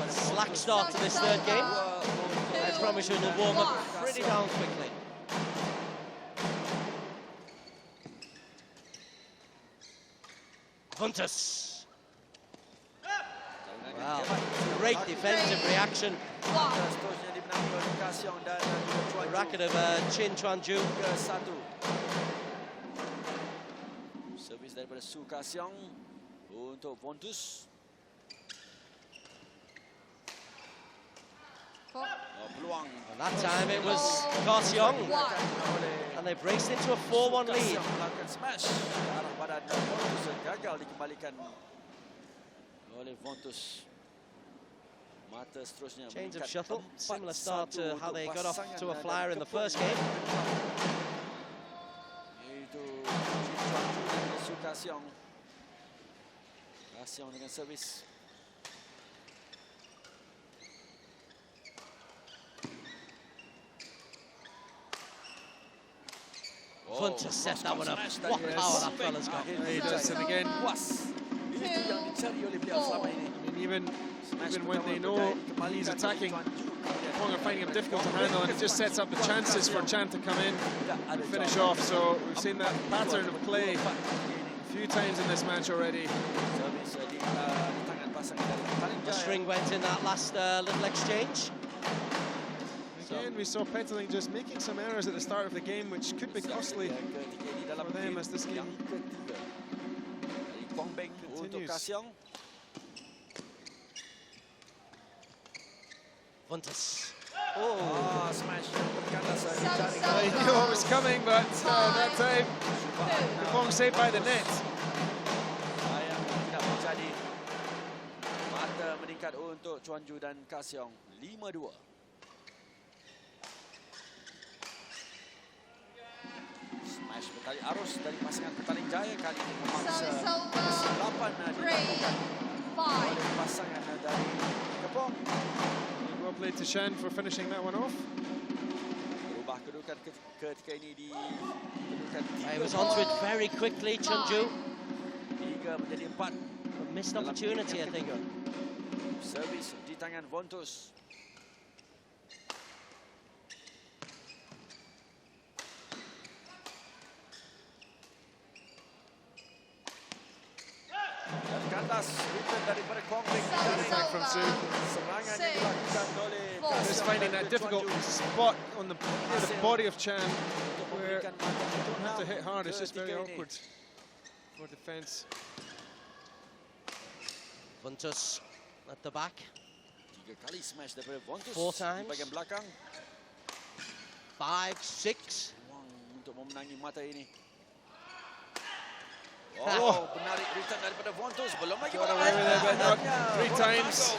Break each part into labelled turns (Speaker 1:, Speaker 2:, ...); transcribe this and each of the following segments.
Speaker 1: Slack start to this third game. I promise you it'll warm up pretty down quickly. Fontes. Wow, great defensive reaction. The racket of Chin Chuanju.
Speaker 2: Servis daripada Su Kasiong untuk Fontus. Peluang.
Speaker 1: And that time it was Kasiong, and they braced into a 4-1 lead.
Speaker 2: Smash. Arah badan Fontus gagal dikembalikan oleh Fontus. Mata seterusnya
Speaker 1: Change of shuttle, similar start to how they got off to a flyer in the first game.
Speaker 2: Itu Su Kasiong. Kasiong dengan servis.
Speaker 1: Fontes set that one up. What power that fella's got.
Speaker 3: He does, and again, even when they know he's attacking, Kepong are finding him difficult to handle, and it just sets up the chances for Chan to come in and finish off. So we've seen that pattern of play a few times in this match already.
Speaker 1: The string went in that last little exchange.
Speaker 3: Again, we saw Petaling just making some errors at the start of the game, which could be costly for them as this game continues.
Speaker 1: Fontes.
Speaker 2: Smash.
Speaker 3: He knew what was coming, but that time, Kepong saved by the net.
Speaker 2: Tidak menjadi. Mata meningkat untuk Chuanju dan Kasiong. 5-2. Smash bertali arus dari pasangan Petaling Jaya kali ini memaksa kesilapan dilakukan oleh pasangan dari Kepong.
Speaker 3: Well played to Shan for finishing that one off.
Speaker 2: Berubah kedudukan ketika ini di kedudukan 3.
Speaker 1: He was onto it very quickly, Chuanju.
Speaker 2: 3 menjadi 4.
Speaker 1: A missed opportunity, I think.
Speaker 2: Servis di tangan Fontus. Kandas return daripada Kopiko.
Speaker 3: Back from Su.
Speaker 2: Serangan yang dilakukan oleh
Speaker 3: Just finding that difficult spot on the body of Chan, where you don't have to hit hard. It's just very awkward for defense.
Speaker 1: Fontes at the back.
Speaker 2: 3 kali smash daripada Fontus
Speaker 1: 4 times.
Speaker 2: di bagian belakang.
Speaker 1: 5, 6.
Speaker 2: Peluang untuk memenangi mata ini. Oh, menarik return daripada Fontus. Belum lagi
Speaker 3: Got away with it, but not 3 times.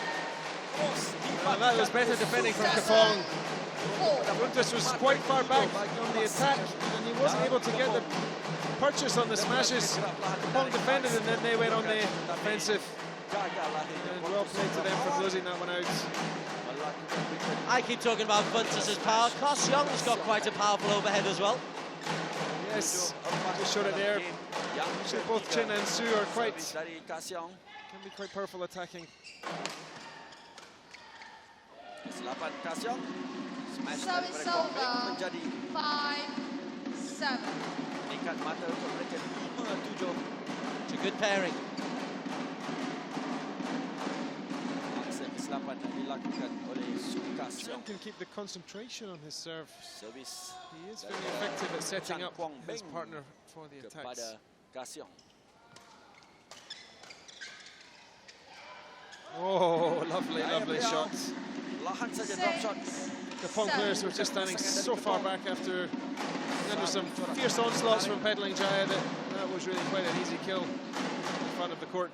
Speaker 3: That was better defending from Kepong. Fontus was quite far back on the attack, and he wasn't able to get the purchase on the smashes. Kepong defended, and then they went on the offensive. And well played to them for closing that one out.
Speaker 1: I keep talking about Fontes' power. Kasiong's got quite a powerful overhead as well.
Speaker 3: Yes, just showed it there. Actually, both Chin and Su are can be quite powerful attacking.
Speaker 2: Kesilapan Kasiong. Smash
Speaker 4: Service
Speaker 2: daripada Kopiko
Speaker 4: over.
Speaker 2: menjadi
Speaker 4: 5-7.
Speaker 2: meningkat mata untuk mereka 5-7.
Speaker 1: It's a good pairing.
Speaker 2: Aksen kesilapan yang dilakukan oleh Su
Speaker 3: Chan
Speaker 2: Kasiong.
Speaker 3: can keep the concentration on his serve.
Speaker 2: Servis
Speaker 3: He is very effective at setting up his partner for the attacks.
Speaker 2: kepada Kasiong.
Speaker 3: Oh, lovely, lovely shot.
Speaker 2: Lahan saja drop shot.
Speaker 3: Kepong players were just standing so far back after under some fierce onslaughts from Petaling Jaya that was really quite an easy kill in front of the court.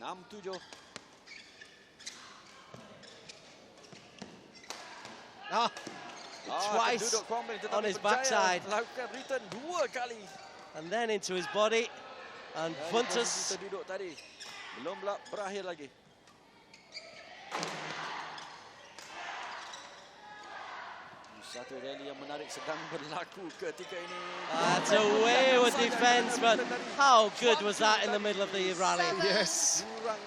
Speaker 2: 6-7.
Speaker 1: Twice on his backside.
Speaker 2: Lakukan return 2 kali.
Speaker 1: And then into his body. And Fontes.
Speaker 2: Duduk tadi. Belum berakhir lagi. Satu rally yang menarik sedang berlaku ketika ini.
Speaker 1: That's a wayward defense, but how good was that in the middle of the rally?
Speaker 3: Yes.
Speaker 2: Jurang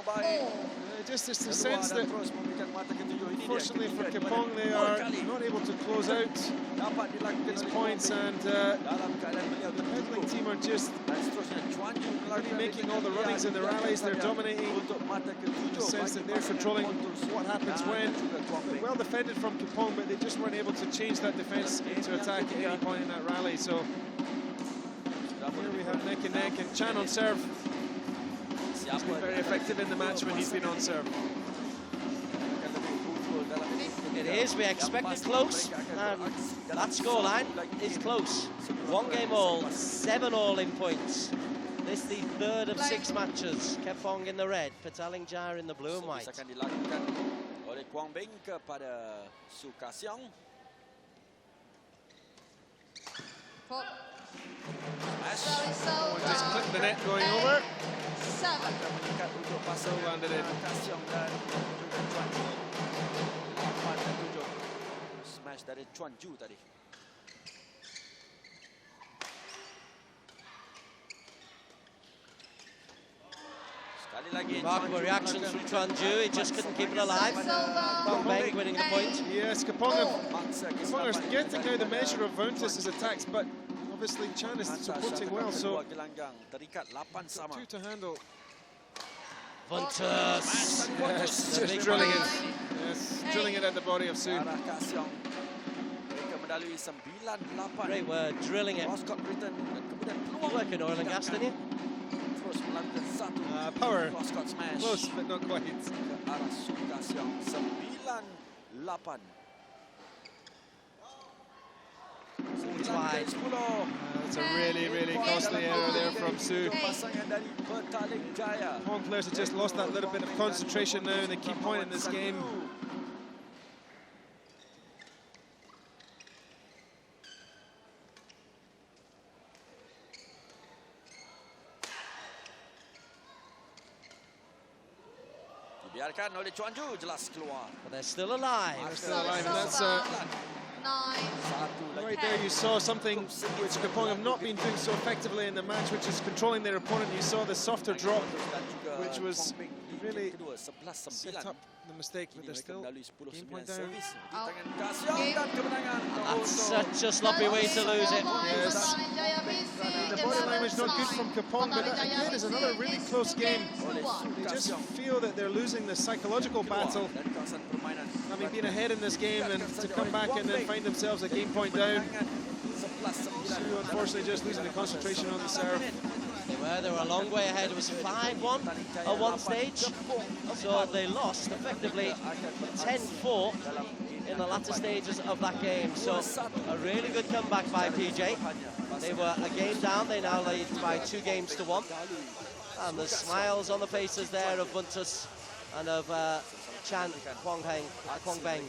Speaker 3: Just it's the sense that, unfortunately for Kepong, they are not able to close out these points, and the Petaling team are just really making all the runnings in the rallies. They're dominating in the sense that they're controlling what happens when. Well defended from Kepong, but they just weren't able to change that defense into attack at any point in that rally. So here we have neck and neck, and Chan on serve. He's been very effective in the match when he's been on serve.
Speaker 1: It is, we expected close, and that scoreline is close. 1 game all, 7 all in points. This is the third of 6 matches. Kepong in the red, Petaling Jaya in the blue and white.
Speaker 2: Akan dilakukan oleh Kwang Beng kepada Su Kasyong.
Speaker 3: Just clipped the net going over.
Speaker 4: 7.
Speaker 2: Meningkat untuk pasal
Speaker 3: landed in.
Speaker 2: Kasyong dan juga Chuan Ju. 8 dan 7. Smash dari Chuan Ju tadi. Sekali lagi.
Speaker 1: Remarkable reactions from Chuan Ju, he just couldn't keep it alive. Kwang Beng winning the point.
Speaker 3: Yes, Kepong are getting now the measure of Vuntus's attacks, but obviously Chan is supporting well, so two to handle.
Speaker 1: Vuntus.
Speaker 3: Yes, just drilling it. Yes, drilling it at the body of Su.
Speaker 1: Great word, drilling it. You work in oil and gas, didn't you?
Speaker 3: Power. Close, but not quite.
Speaker 1: Wide.
Speaker 3: That's a really, really costly error there from Su. Hong players have just lost that little bit of concentration now, and they keep pointing this game.
Speaker 2: Dibiarkan oleh Chuan Ju, jelas keluar.
Speaker 1: But they're still alive.
Speaker 3: They're still alive, and that's right there. You saw something which Kepong have not been doing so effectively in the match, which is controlling their opponent. You saw the softer drop, which was really set up the mistake, but they're still game point down.
Speaker 1: That's such a sloppy way to lose it.
Speaker 3: Yes. The body language not good from Kepong, but that again is another really close game. They just feel that they're losing the psychological battle, having been ahead in this game, and to come back and then find themselves a game point down. So unfortunately just losing the concentration on the serve.
Speaker 1: They were a long way ahead. It was 5-1 at one stage, so they lost effectively 10-4 in the latter stages of that game. So a really good comeback by PJ. They were a game down. They now lead by 2 games to 1. And the smiles on the faces there of Vuntus and of Chan Kwang Beng.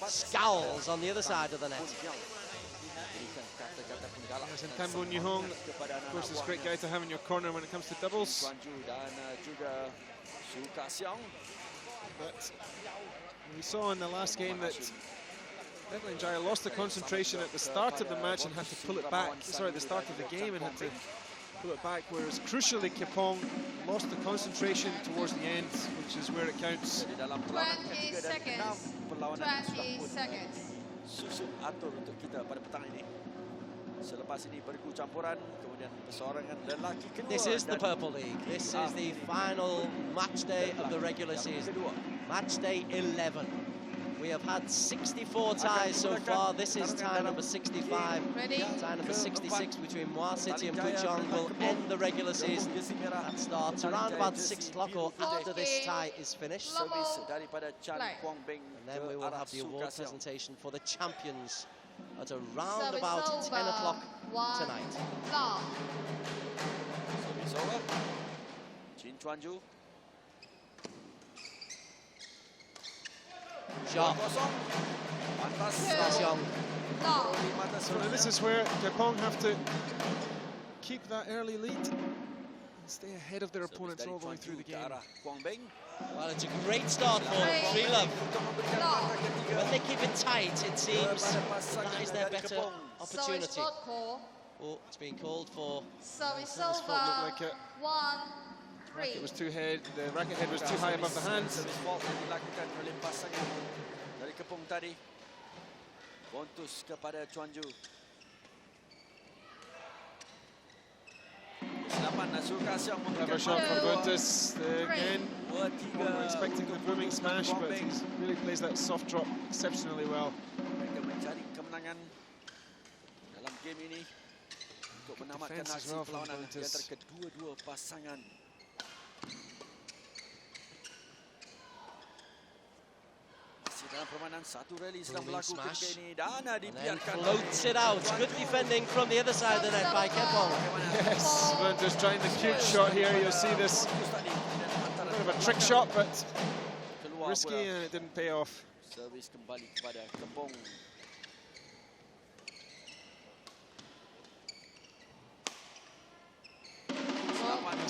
Speaker 1: Scowls on the other side of the net.
Speaker 3: Yes, and Tambo Nyuhong, of course, is a great guy to have in your corner when it comes to doubles. But we saw in the last game that Petaling Jaya lost the concentration at the start of the match and had to pull it back. Sorry, at the start of the game and had to pull it back, whereas crucially Kepong lost the concentration towards the end, which is where it counts.
Speaker 4: 20 seconds. 20 seconds.
Speaker 2: Susun atur untuk kita pada petang ini. Selepas ini bergu campuran, kemudian perseorangan lelaki kedua.
Speaker 1: This is the Purple League. This is the final match day of the regular season. Match day 11. We have had 64 ties so far. This is tie number 65.
Speaker 4: Ready?
Speaker 1: Tie number 66 between Muar City and Puchong will end the regular season. That starts around about 6 o'clock or after this tie is finished. And then we will have the award presentation for the champions at around about 10 o'clock tonight.
Speaker 2: Service over. Jin Chuan Ju.
Speaker 1: Shot. Kasyong.
Speaker 3: So now this is where Kepong have to keep that early lead and stay ahead of their opponents all the way through the game.
Speaker 1: Well, it's a great start for Freelove. When they keep it tight, it seems that is their better opportunity. Oh, it's been called for.
Speaker 4: Service
Speaker 3: This
Speaker 4: over.
Speaker 3: look like a Racket was the racket head was too high above the hands.
Speaker 2: Service fault yang dilakukan oleh pasangan dari Kepong tadi. Bontus kepada Chuanju.
Speaker 3: Clever shot from Bontus. Again, we're expecting the booming smash, but he really plays that soft drop exceptionally well.
Speaker 2: Mereka mencari kemenangan dalam game ini untuk menamatkan aksi perlawanan di antara kedua-dua pasangan. Masih dalam permainan, satu rally sedang berlaku ketika ini dan dibiarkan.
Speaker 1: Floats it out. Good defending from the other side of the net by Kepong.
Speaker 3: Yes, Bontus trying the cute shot here. You'll see this a bit of a trick shot, but risky and it didn't pay off.
Speaker 2: Servis kembali kepada Kepong.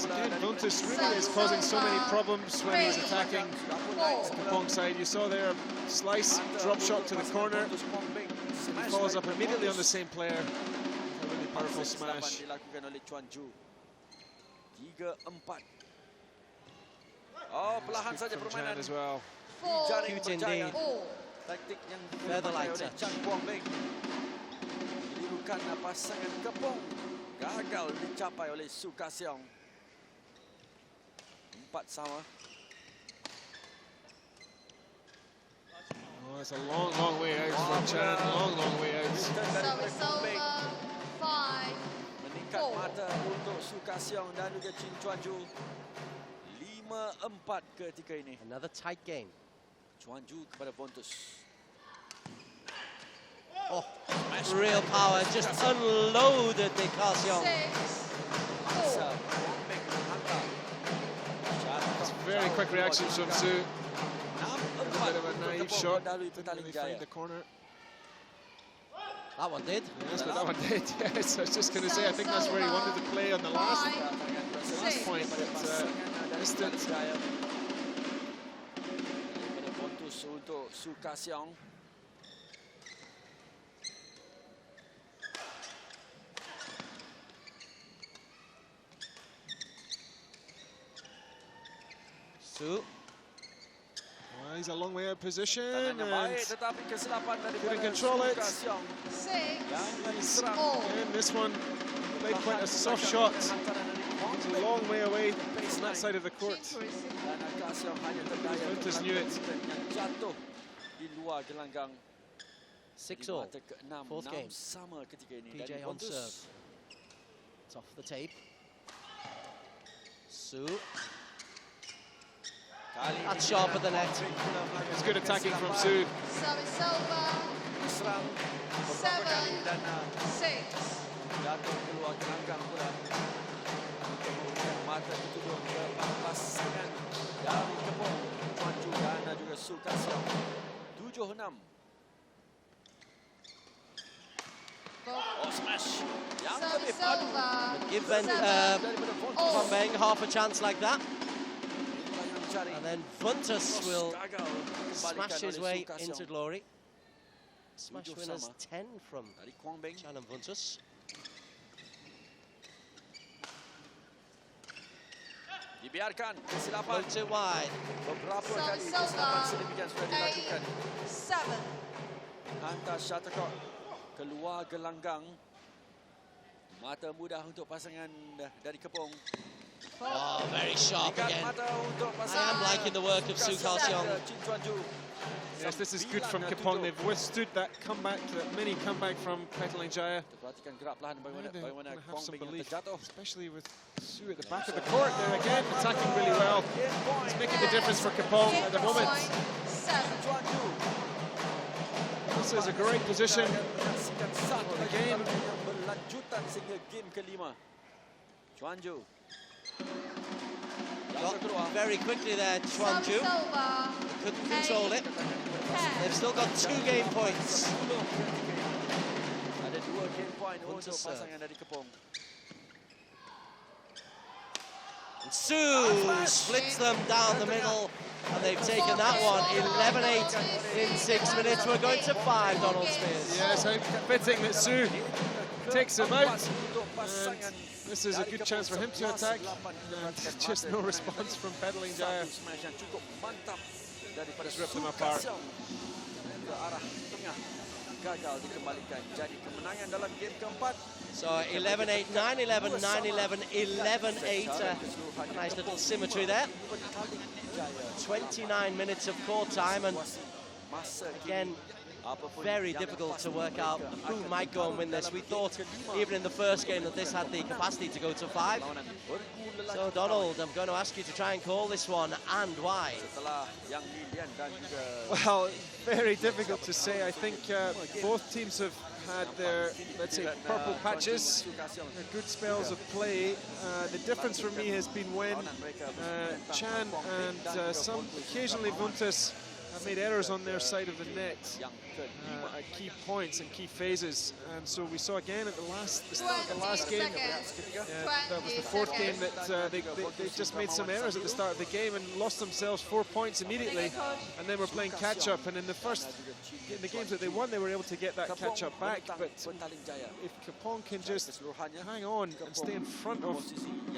Speaker 3: Again, Bontus really is causing so many problems when he's attacking Kepong side. You saw there a slice, drop shot to the corner. He follows up immediately on the same player. A really powerful smash.
Speaker 2: Dilakukan oleh Chuanju. 3-4. Oh, perlahan saja permainan
Speaker 3: as well.
Speaker 2: jaring
Speaker 1: Cute
Speaker 2: berjaya.
Speaker 1: indeed.
Speaker 2: Taktik yang
Speaker 1: Feather
Speaker 2: dipakai oleh
Speaker 1: lighter.
Speaker 2: Chan Guangbing. Dirukan pasangan Kepong. Gagal dicapai oleh Su Kasiong. 4 sama.
Speaker 3: Oh, it's a long, long way out for Chan. Long way out.
Speaker 4: Service over. 5.
Speaker 2: Meningkat mata untuk Su Kasiong dan juga Chin Chuanju. 5-4 ketika ini.
Speaker 1: Another tight game.
Speaker 2: Chuanju kepada Bontus.
Speaker 1: Oh, real power. Just unloaded the Kaseong.
Speaker 4: 6. 4.
Speaker 3: Very quick reaction from Su. A bit of a naive shot. Didn't really find the corner.
Speaker 1: That one did.
Speaker 3: Yes, but that one did. Yes, I was just going to say, I think that's where he wanted to play on the last point, but missed it.
Speaker 2: Bontus untuk Su Kasiong.
Speaker 1: Su.
Speaker 3: Well, he's a long way out position
Speaker 2: Tangannya baik,
Speaker 3: and
Speaker 2: tetapi kesilapan daripada
Speaker 3: couldn't control
Speaker 2: Su
Speaker 3: it.
Speaker 2: Kasiong.
Speaker 4: 6.
Speaker 3: And this one played quite a soft shot. It's a long way away from that side of the court.
Speaker 2: Dan Kasiong hanya terdaya
Speaker 3: Bontus knew it.
Speaker 2: yang jatuh di luar gelanggang.
Speaker 1: 6-all. Fourth game.
Speaker 2: Sama ketika ini.
Speaker 1: PJ
Speaker 2: Dan
Speaker 1: on
Speaker 2: Bontus
Speaker 1: serve. It's off the tape. Su. That's sharp at the net.
Speaker 3: It's good attacking from Su.
Speaker 4: Service over.
Speaker 2: serang beberapa kali dan
Speaker 4: 6.
Speaker 2: jatuh keluar gelanggang pula. Kemudian mata dituduh ke pasangan dari Kepong, Chuanju dan juga Su Kasiong. 7-6. Oh, smash. Yang lebih padu.
Speaker 1: Give Kwambeng half a chance like that. And then Buntus will smash his way into glory. Smash winners 10 from Chan and Buntus.
Speaker 2: Dibiarkan kesilapan.
Speaker 1: Floats it wide.
Speaker 2: Beberapa kali kesilapan sedemikian sudah dilakukan.
Speaker 4: 7.
Speaker 2: Hantar shuttlecock keluar gelanggang. Mata mudah untuk pasangan dari Kepong.
Speaker 1: Oh, very sharp again.
Speaker 2: Mata untuk
Speaker 1: I
Speaker 2: pasangan
Speaker 1: am liking the work of Su Kasiong.
Speaker 3: Yes, this is good from Kepong. They've withstood that comeback, that mini comeback from Petaling Jaya.
Speaker 2: Perhatikan gerak perlahan bagaimana
Speaker 3: They're have some
Speaker 2: Kwambeng
Speaker 3: belief,
Speaker 2: terjatuh.
Speaker 3: especially with Su at the back of the court there again, attacking really well. It's making the difference for Kepong at the moment. This is a great position for the game.
Speaker 2: Berlanjutan sehingga game kelima. Chuanju.
Speaker 1: Got very quickly there, Chuanju. Couldn't control it. They've still got 2 game points.
Speaker 2: Ada 2 game point
Speaker 1: Buntus
Speaker 2: untuk
Speaker 1: serve.
Speaker 2: pasangan dari Kepong.
Speaker 1: And Su splits them down the middle, and they've taken that one 11-8 in 6 minutes. We're going to 5, Donald Spears.
Speaker 3: Yes, how fitting that Su takes him out.
Speaker 2: Untuk pasangan
Speaker 3: This is a good chance for him to attack, and just no response from Petaling Jaya.
Speaker 2: Smash yang cukup mantap daripada
Speaker 3: Just ripped them apart.
Speaker 2: Su Kasiong ke arah tengah, gagal dikembalikan. Jadi kemenangan dalam game keempat.
Speaker 1: So 11-8, 9-11, 9-11, 11-8. Nice little symmetry there. 29 minutes of court time, and again, very difficult to work out who might go and win this. We thought even in the first game that this had the capacity to go to 5. So Donald, I'm going to ask you to try and call this one, and why?
Speaker 3: Well, very difficult to say. I think both teams have had their, let's say, purple patches, their good spells of play. The difference for me has been when Chan and occasionally Vuntus have made errors on their side of the net at key points and key phases, and so we saw again at the start of the last game, that was the fourth game, that they just made some errors at the start of the game and lost themselves 4 points immediately, and then were playing catch up, and in the games that they won, they were able to get that catch up back. But if Kepong can just hang on and stay in front of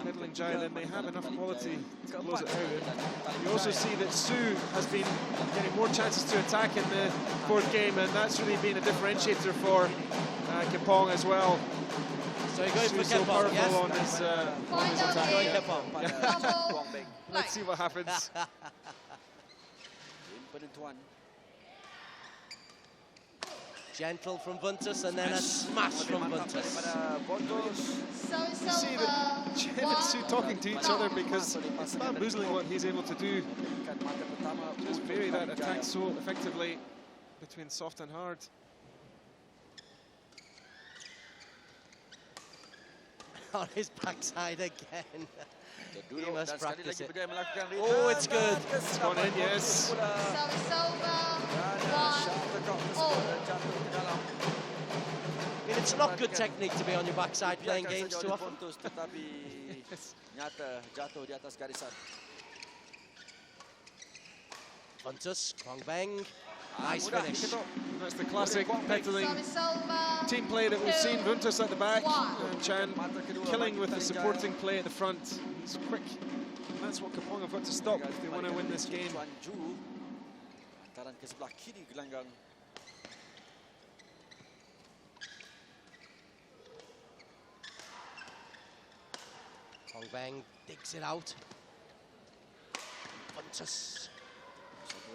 Speaker 3: Petaling Jaya, then they have enough quality to close it out. You also see that Su has been getting more chances to attack in the fourth game, and that's really been a differentiator for Kepong as well.
Speaker 1: So he goes for
Speaker 3: so
Speaker 1: Kepong,
Speaker 3: powerful
Speaker 1: yes?
Speaker 3: on his attack.
Speaker 1: Going
Speaker 3: Yeah.
Speaker 1: Kepong.
Speaker 3: Let's see what happens.
Speaker 1: Gentle from Vuntus, and then a smash from Vuntus.
Speaker 3: You see that Chen and Su talking to each other, because it's bamboozling what he's able to do. Just vary that attack so effectively between soft and hard.
Speaker 1: On his backside again. He must practice it.
Speaker 2: Oh,
Speaker 1: Oh, it's good.
Speaker 3: It's gone in, yes.
Speaker 1: I mean, it's not good technique to be on your backside playing games too often. Vuntus, Kwang Beng, nice finish.
Speaker 3: That's the classic Petaling team play that we've seen. Vuntus at the back, and Chan killing with the supporting play at the front. He's quick, and that's what Kepong have got to stop if they want to win this game.
Speaker 1: Kwang Beng digs it out. Vuntus.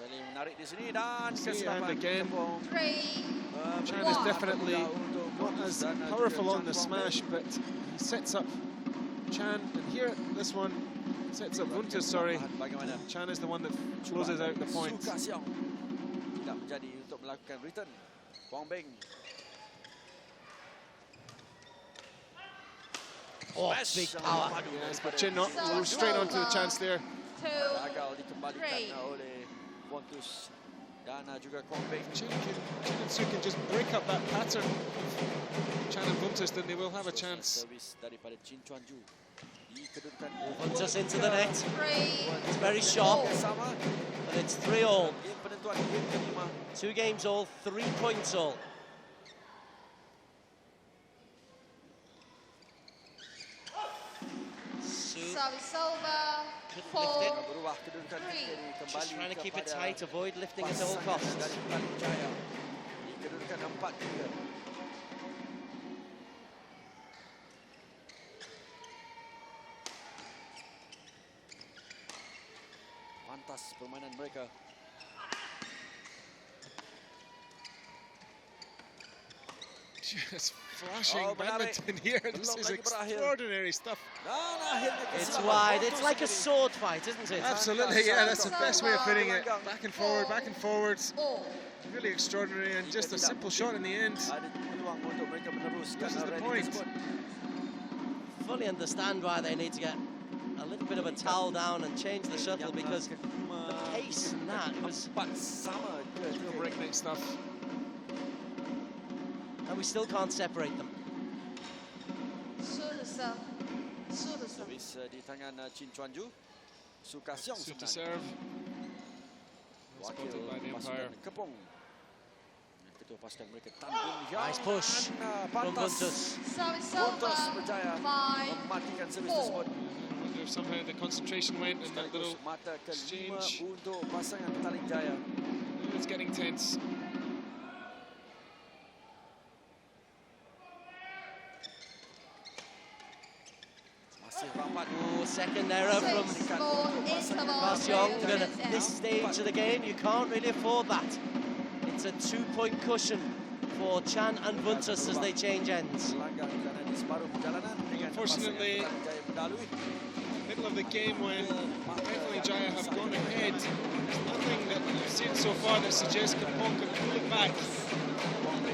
Speaker 3: And again, Chan is definitely not as powerful on the smash, but he sets up Chan, and here this one sets up Vuntus, sorry. Chan is the one that closes out the point.
Speaker 1: Oh, big power.
Speaker 3: Yes, but Chin not straight onto the chance there.
Speaker 4: 2, 3.
Speaker 3: Chin and Su can just break up that pattern of Chan and Vuntus, then they will have a chance.
Speaker 1: Vuntus into the net.
Speaker 4: 3.
Speaker 1: It's very sharp, and it's 3-all. 2 games all, 3 points all.
Speaker 4: Service over.
Speaker 1: Couldn't lift it.
Speaker 4: 4, 3.
Speaker 1: Just trying to keep it tight, avoid lifting at all costs.
Speaker 2: Pantas permainan mereka.
Speaker 3: Just flashing badminton here. This is extraordinary stuff.
Speaker 1: It's wide. It's like a sword fight, isn't it?
Speaker 3: Absolutely, yeah, that's the best way of putting it. Back and forward, back and forwards. Really extraordinary, and just a simple shot in the end. This is the point.
Speaker 1: Fully understand why they need to get a little bit of a towel down and change the shuttle, because the pace in that was...
Speaker 3: Real breakneck stuff.
Speaker 1: And we still can't separate them.
Speaker 2: Servis di tangan Chin Chuan Ju. Su Kasiong
Speaker 3: Su to
Speaker 2: sebenarnya.
Speaker 3: serve. Spotted by the umpire.
Speaker 2: Kepong.
Speaker 1: Nice push from Buntus.
Speaker 4: Service over. 5-4.
Speaker 3: Wonder if somehow the concentration went in that little exchange.
Speaker 2: untuk pasangan Petaling Jaya.
Speaker 3: It's getting tense.
Speaker 1: Second error from Kasyong. And at this stage of the game, you can't really afford that. It's a 2-point cushion for Chan and Buntus as they change ends.
Speaker 3: Unfortunately, middle of the game when Petaling Jaya have gone ahead, there's nothing that we've seen so far that suggests Kepong can pull it back. They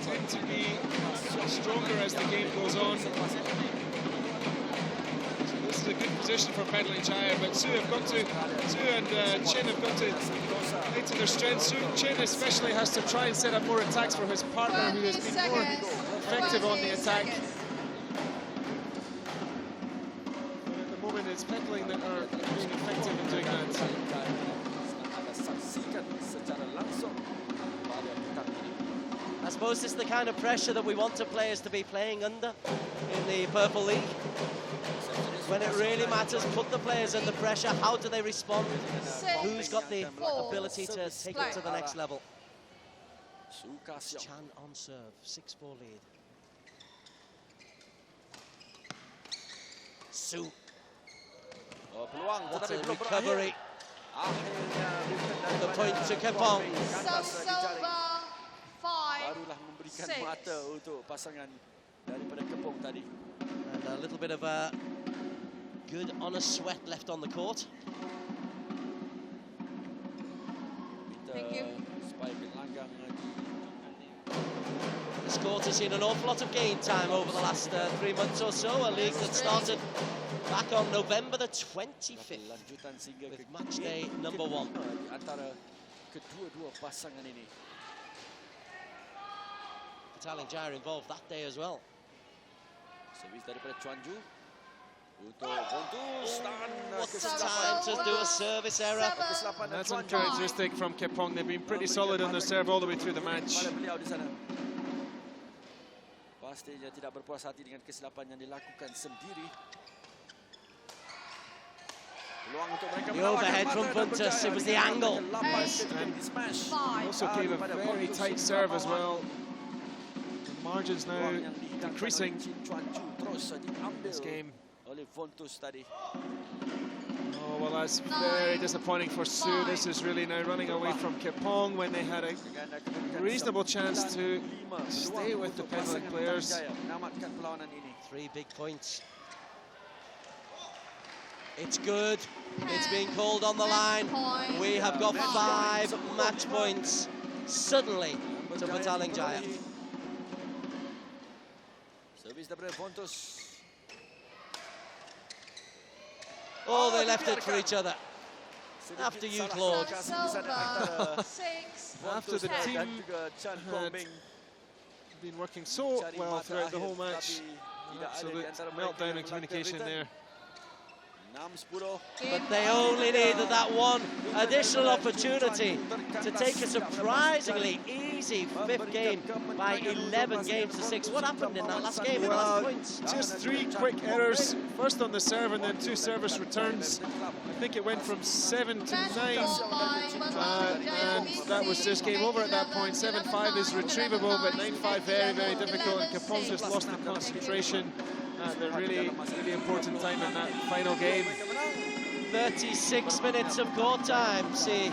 Speaker 3: tend to be stronger as the game goes on. This is a good position for Petaling Jaya, but Su and Chin have got to play to their strengths. Chin especially has to try and set up more attacks for his partner, who has been more effective on the attack. But at the moment, it's Petaling that are being effective in doing that.
Speaker 1: I suppose it's the kind of pressure that we want the players to be playing under in the Purple League. When it really matters, put the players under pressure. How do they respond? Who's got the ability to take it to the next level? Chan on serve, 6-4 lead. Su. What a recovery. The point to Kepong.
Speaker 4: Service over. 5-6.
Speaker 2: Mata untuk pasangan daripada Kepong tadi.
Speaker 1: And a little bit of a good honest sweat left on the court.
Speaker 4: Thank you.
Speaker 1: This court has seen an awful lot of game time over the last 3 months or so. A league that started back on November the 25th with match day number 1.
Speaker 2: Antara kedua-dua pasangan ini.
Speaker 1: Petaling Jaya involved that day as well.
Speaker 2: Servis daripada Chuanju untuk Buntus dan
Speaker 1: What's the time to do a service error?
Speaker 3: And that's uncharacteristic from Kepong. They've been pretty solid on their serve all the way through the match.
Speaker 2: Pastinya tidak berpuas hati dengan kesilapan yang dilakukan sendiri.
Speaker 1: The overhead from Buntus, it was the angle.
Speaker 3: Also gave a very tight serve as well. The margins now decreasing this game. Oh, well, that's very disappointing for Su. This is really now running away from Kepong when they had a reasonable chance to stay with the Petaling players.
Speaker 1: 3 big points. It's good. It's being called on the line. We have got 5 match points suddenly to Petaling Jaya. Oh, they left it for each other. After you, Claude.
Speaker 3: After the team had been working so well throughout the whole match, an absolute meltdown in communication there.
Speaker 1: But they only needed that one additional opportunity to take a surprisingly easy 5th game by 11 games to 6. What happened in that last game?
Speaker 3: Well, just 3 quick errors. First on the serve and then 2 service returns. I think it went from 7 to 9. And that was just game over at that point. 7-5 is retrievable, but 9-5 very, very difficult. And Kepong just lost the concentration at the really important time in that final game.
Speaker 1: 36 minutes of court time. See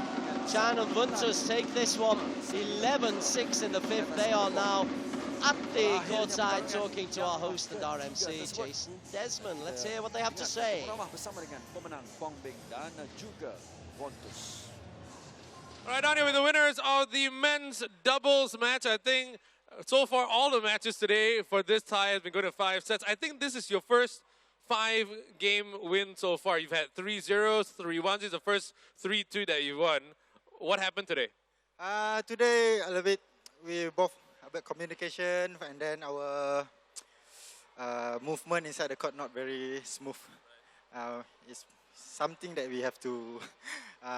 Speaker 1: Chan and Buntus take this one. 11-6 in the 5th. They are now at the courtside talking to our host and our MC, Jason Desmond. Let's hear what they have to say.
Speaker 5: All right, on here with the winners of the men's doubles match. I think so far all the matches today for this tie has been going to 5 sets. I think this is your first 5-game win so far. You've had 3-0s, 3-1s. This is the first 3-2 that you've won. What happened today?
Speaker 6: Today, a little bit, we both about communication, and then our movement inside the court not very smooth. It's something that we have to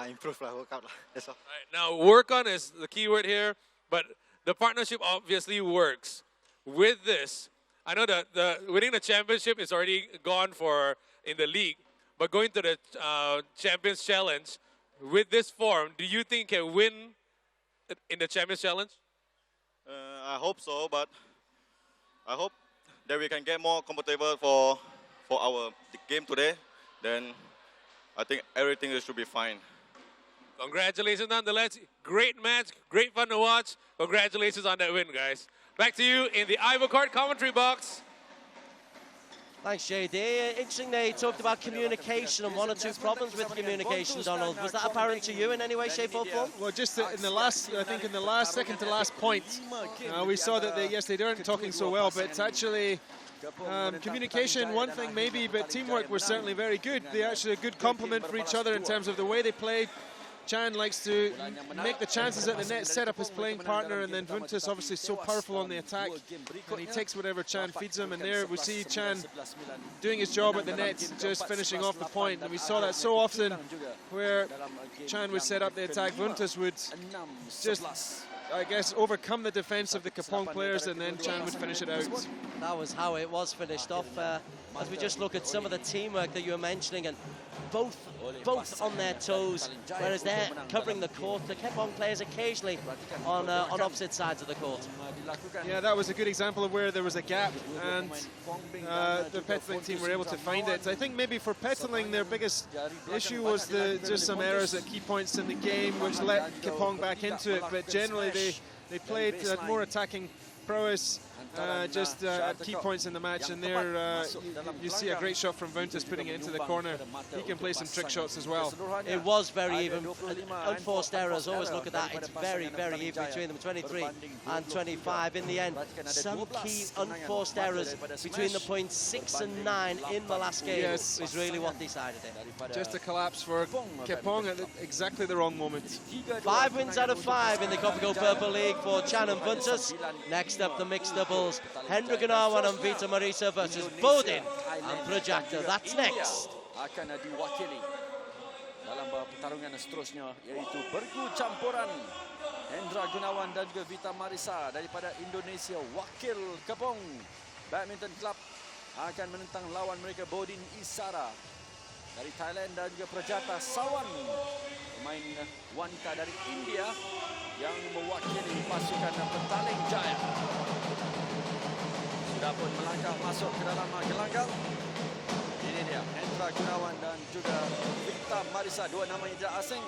Speaker 6: improve, work out. That's all.
Speaker 5: All right, now, work on is the key word here. but the partnership obviously works. With this, I know that the winning the championship is already gone for in the league, but going to the Champions Challenge, with this form, do you think can win in the Champions Challenge?
Speaker 7: I hope so, but I hope that we can get more comfortable for our game today. Then I think everything should be fine.
Speaker 5: Congratulations nonetheless. Great match, great fun to watch. Congratulations on that win, guys. Back to you in the Ivor Court commentary box.
Speaker 1: Thanks, JD. Interesting there, you talked about communication and one or two problems with communication, Donald. Was that apparent to you in any way, shape or form?
Speaker 3: Well, just in the last, I think in the last second to last point, we saw that they weren't talking so well, but actually communication, one thing maybe, but teamwork was certainly very good. They actually a good complement for each other in terms of the way they played. Chan likes to make the chances at the net, set up his playing partner, and then Vuntus obviously so powerful on the attack, and he takes whatever Chan feeds him, and there we see Chan doing his job at the net, just finishing off the point, and we saw that so often where Chan would set up the attack, Vuntus would just, I guess, overcome the defense of the Kepong players, and then Chan would finish it out.
Speaker 1: That was how it was finished off. As we just look at some of the teamwork that you were mentioning, and both on their toes, whereas they're covering the court. The Kepong players occasionally on opposite sides of the court.
Speaker 3: Yeah, that was a good example of where there was a gap, and the Petaling team were able to find it. I think maybe for Petaling, their biggest issue was just some errors at key points in the game, which let Kepong back into it. But generally, they played more attacking prowess just at key points in the match, and there you see a great shot from Vuntus putting it into the corner. He can play some trick shots as well.
Speaker 1: It was very even. Unforced errors, always look at that. It's very, very even between them, 23 and 25. In the end, some key unforced errors between the points 6 and 9 in the last game is really what decided it.
Speaker 3: Just a collapse for Kepong at exactly the wrong moment.
Speaker 1: 5 wins out of 5 in the Kopiko Purple League for Chan and Vuntus. Next up, the mixed doubles. Hendra Gunawan and Vita Marisa versus Bodin and Projector. That's next.
Speaker 2: Akan diwakili dalam pertarungan seterusnya, iaitu bergu campuran Hendra Gunawan dan juga Vita Marisa daripada Indonesia. Wakil Kepong Badminton Club akan menentang lawan mereka Bodin Isara dari Thailand dan juga Prajata Sawan, pemain wanita dari India yang mewakili pasukan Petaling Jaya. Sudah pun melangkah masuk ke dalam gelanggang. Ini dia Hendra Gunawan dan juga Vita Marisa, dua nama yang tidak asing.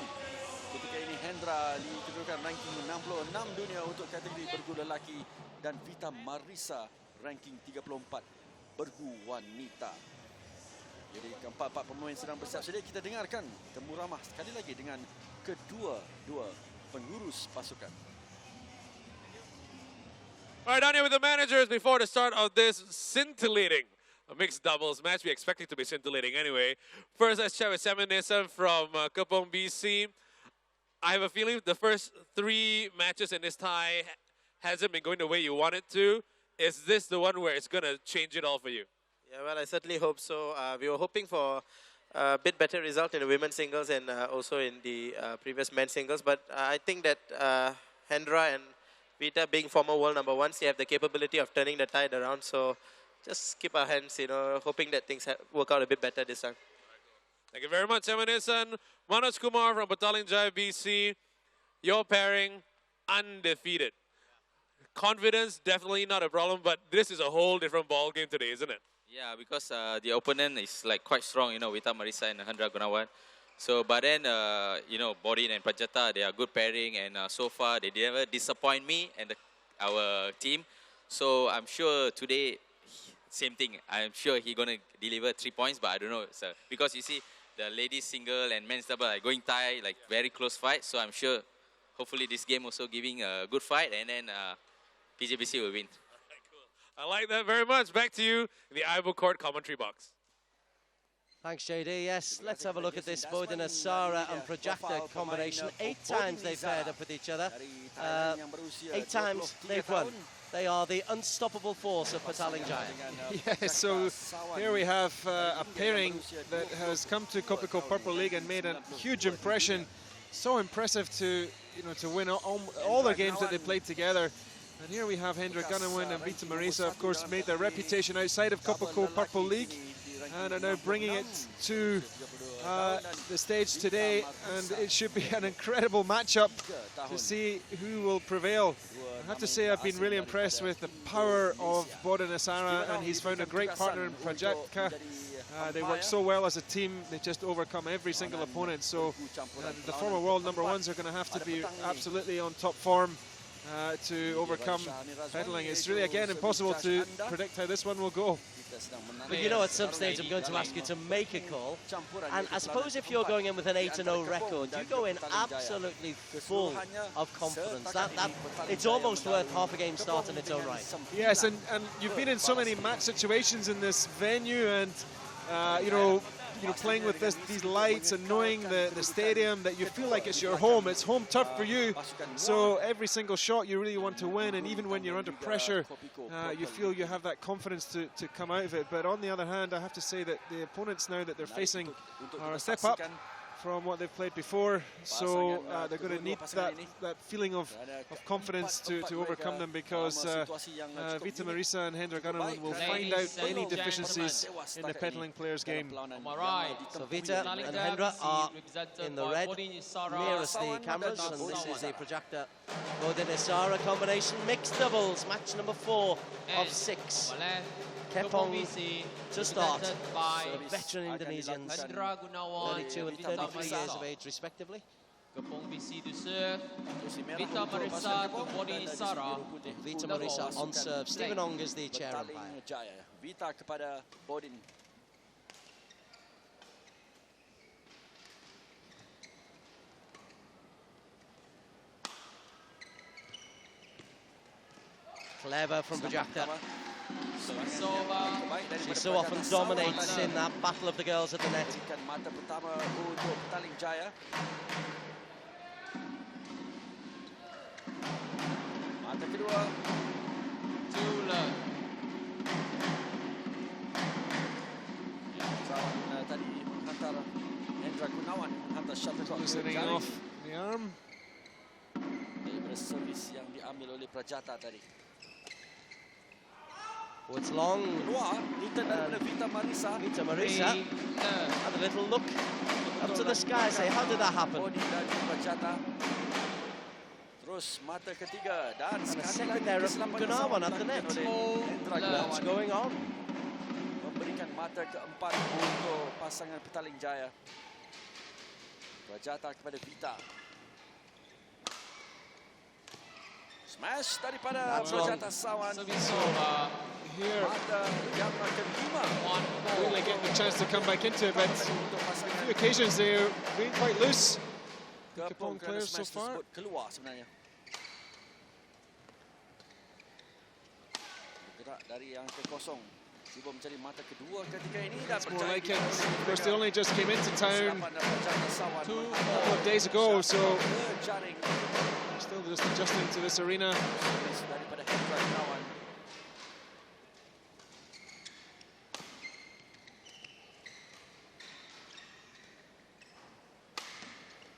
Speaker 2: Ketika ini Hendra dikedudukan ranking 66 dunia untuk kategori bergu lelaki dan Vita Marisa ranking 34 bergu wanita. Jadi keempat-empat pemain sedang bersiap sedia. Kita dengarkan temu ramah sekali lagi dengan kedua-dua pengurus pasukan.
Speaker 5: All right, down here with the managers before the start of this scintillating mixed doubles match. We expect it to be scintillating anyway. First, let's chat with Samuel Nissan from Kepong BC. I have a feeling the first 3 matches in this tie hasn't been going the way you want it to. Is this the one where it's going to change it all for you?
Speaker 8: Yeah, well, I certainly hope so. We were hoping for a bit better result in the women's singles and also in the previous men's singles. But I think that Hendra and Vita, being former world number ones, they have the capability of turning the tide around. So just keep our hands, hoping that things work out a bit better this time.
Speaker 5: Thank you very much, Emanisan. Manoj Kumar from Petaling Jaya BC. Your pairing, undefeated. Confidence, definitely not a problem, but this is a whole different ball game today, isn't it?
Speaker 9: Yeah, because the opponent is like quite strong, Vita Marisa and Hendra Gunawan. So, but then, Bodin and Prajata, they are good pairing, and so far they never disappoint me and our team. So I'm sure today, same thing. I'm sure he's going to deliver 3 points, but I don't know. So, because you see, the ladies single and men's double are going tie, like very close fight. So I'm sure, hopefully this game also giving a good fight, and then PJBC will win.
Speaker 5: I like that very much. Back to you in the Ivor Court commentary box.
Speaker 1: Thanks, JD. Yes, let's have a look at this Bodin Asara and Projector combination. 8 times they've paired up with each other. 8 times they've won. They are the unstoppable force of Petaling Jaya.
Speaker 3: Yeah, so here we have a pairing that has come to Kopiko Purple League and made a huge impression so impressive to to win all their games that they played together. And here we have Hendra Gunawan and Vita Marisa, of course, made their reputation outside of Kopiko Purple League and are now bringing it to the stage today. And it should be an incredible matchup to see who will prevail. I have to say I've been really impressed with the power of Bodin Asara, and he's found a great partner in Prajatka. They work so well as a team, they just overcome every single opponent. So the former world #1s are going to have to be absolutely on top form to overcome Petaling. It's really, again, impossible to predict how this one will go.
Speaker 1: But you know, at some stage I'm going to ask you to make a call, and I suppose if you're going in with an 8-0 record, you go in absolutely full of confidence. That it's almost worth half a game start in its own right.
Speaker 3: Yes, and you've been in so many match situations in this venue, and you know, playing with these lights and knowing the stadium, that you feel like it's your home. It's home turf for you. So every single shot you really want to win, and even when you're under pressure, you feel you have that confidence to come out of it. But on the other hand, I have to say that the opponents now that they're facing are a step up from what they've played before, so they're going to need that feeling of confidence to overcome them, because Vita Marisa and Hendra Gunawan will find out any deficiencies in the Petaling players' game.
Speaker 1: So Vita and Hendra are in the red, nearest the cameras, and this is a projector Bodin Asara combination mixed doubles, match number 4 of 6. Kepong to start. The veteran Indonesians, 32 and 33 years of age respectively.
Speaker 10: Kepong BC to serve. Vita Marisa to Bodin Asara.
Speaker 1: Vita Marisa on serve. Stephen Ong is the chair umpire.
Speaker 2: Jaya. Vita kepada Bodin.
Speaker 1: Clever from Prajakta. She so often
Speaker 2: Prajakta
Speaker 1: dominates in that battle of the girls at the net.
Speaker 2: Mata pertama untuk Petaling Jaya. Mata kedua.
Speaker 10: Tula.
Speaker 2: Tadi menghantar Hendra Gunawan menghantar shuttlecock ke
Speaker 3: Loosening
Speaker 2: jaring.
Speaker 3: off the arm.
Speaker 2: Daripada servis yang diambil oleh Prajata tadi.
Speaker 1: Oh, it's long.
Speaker 2: Kedua, return daripada Vita Marisa.
Speaker 1: Vita Marisa. Have a little look up to the sky, say, how did that happen?
Speaker 2: Bodin dan Prajata. Terus mata ketiga dan
Speaker 1: And a
Speaker 2: sekali
Speaker 1: second
Speaker 2: lagi
Speaker 1: there of
Speaker 2: kesilapan
Speaker 1: Gunawan
Speaker 2: yang
Speaker 1: at the net.
Speaker 2: Hendra
Speaker 1: What's
Speaker 2: Gunawan
Speaker 1: going on?
Speaker 2: memberikan mata keempat untuk pasangan Petaling Jaya. Prajata kepada Vita. Smash daripada Prajata Sawan.
Speaker 3: Here,
Speaker 2: Mata yang kelima.
Speaker 3: really getting a chance to come back into it, but a few occasions they're being quite loose. Kepong players so far.
Speaker 2: Keluar sebenarnya. Gerak dari yang ke kosong. Cuba mencari mata kedua ketika ini dan
Speaker 3: It's more like it. Of course, they only just came into town a couple of days ago, so they're still just adjusting to this arena.
Speaker 2: Daripada Hendra Gunawan.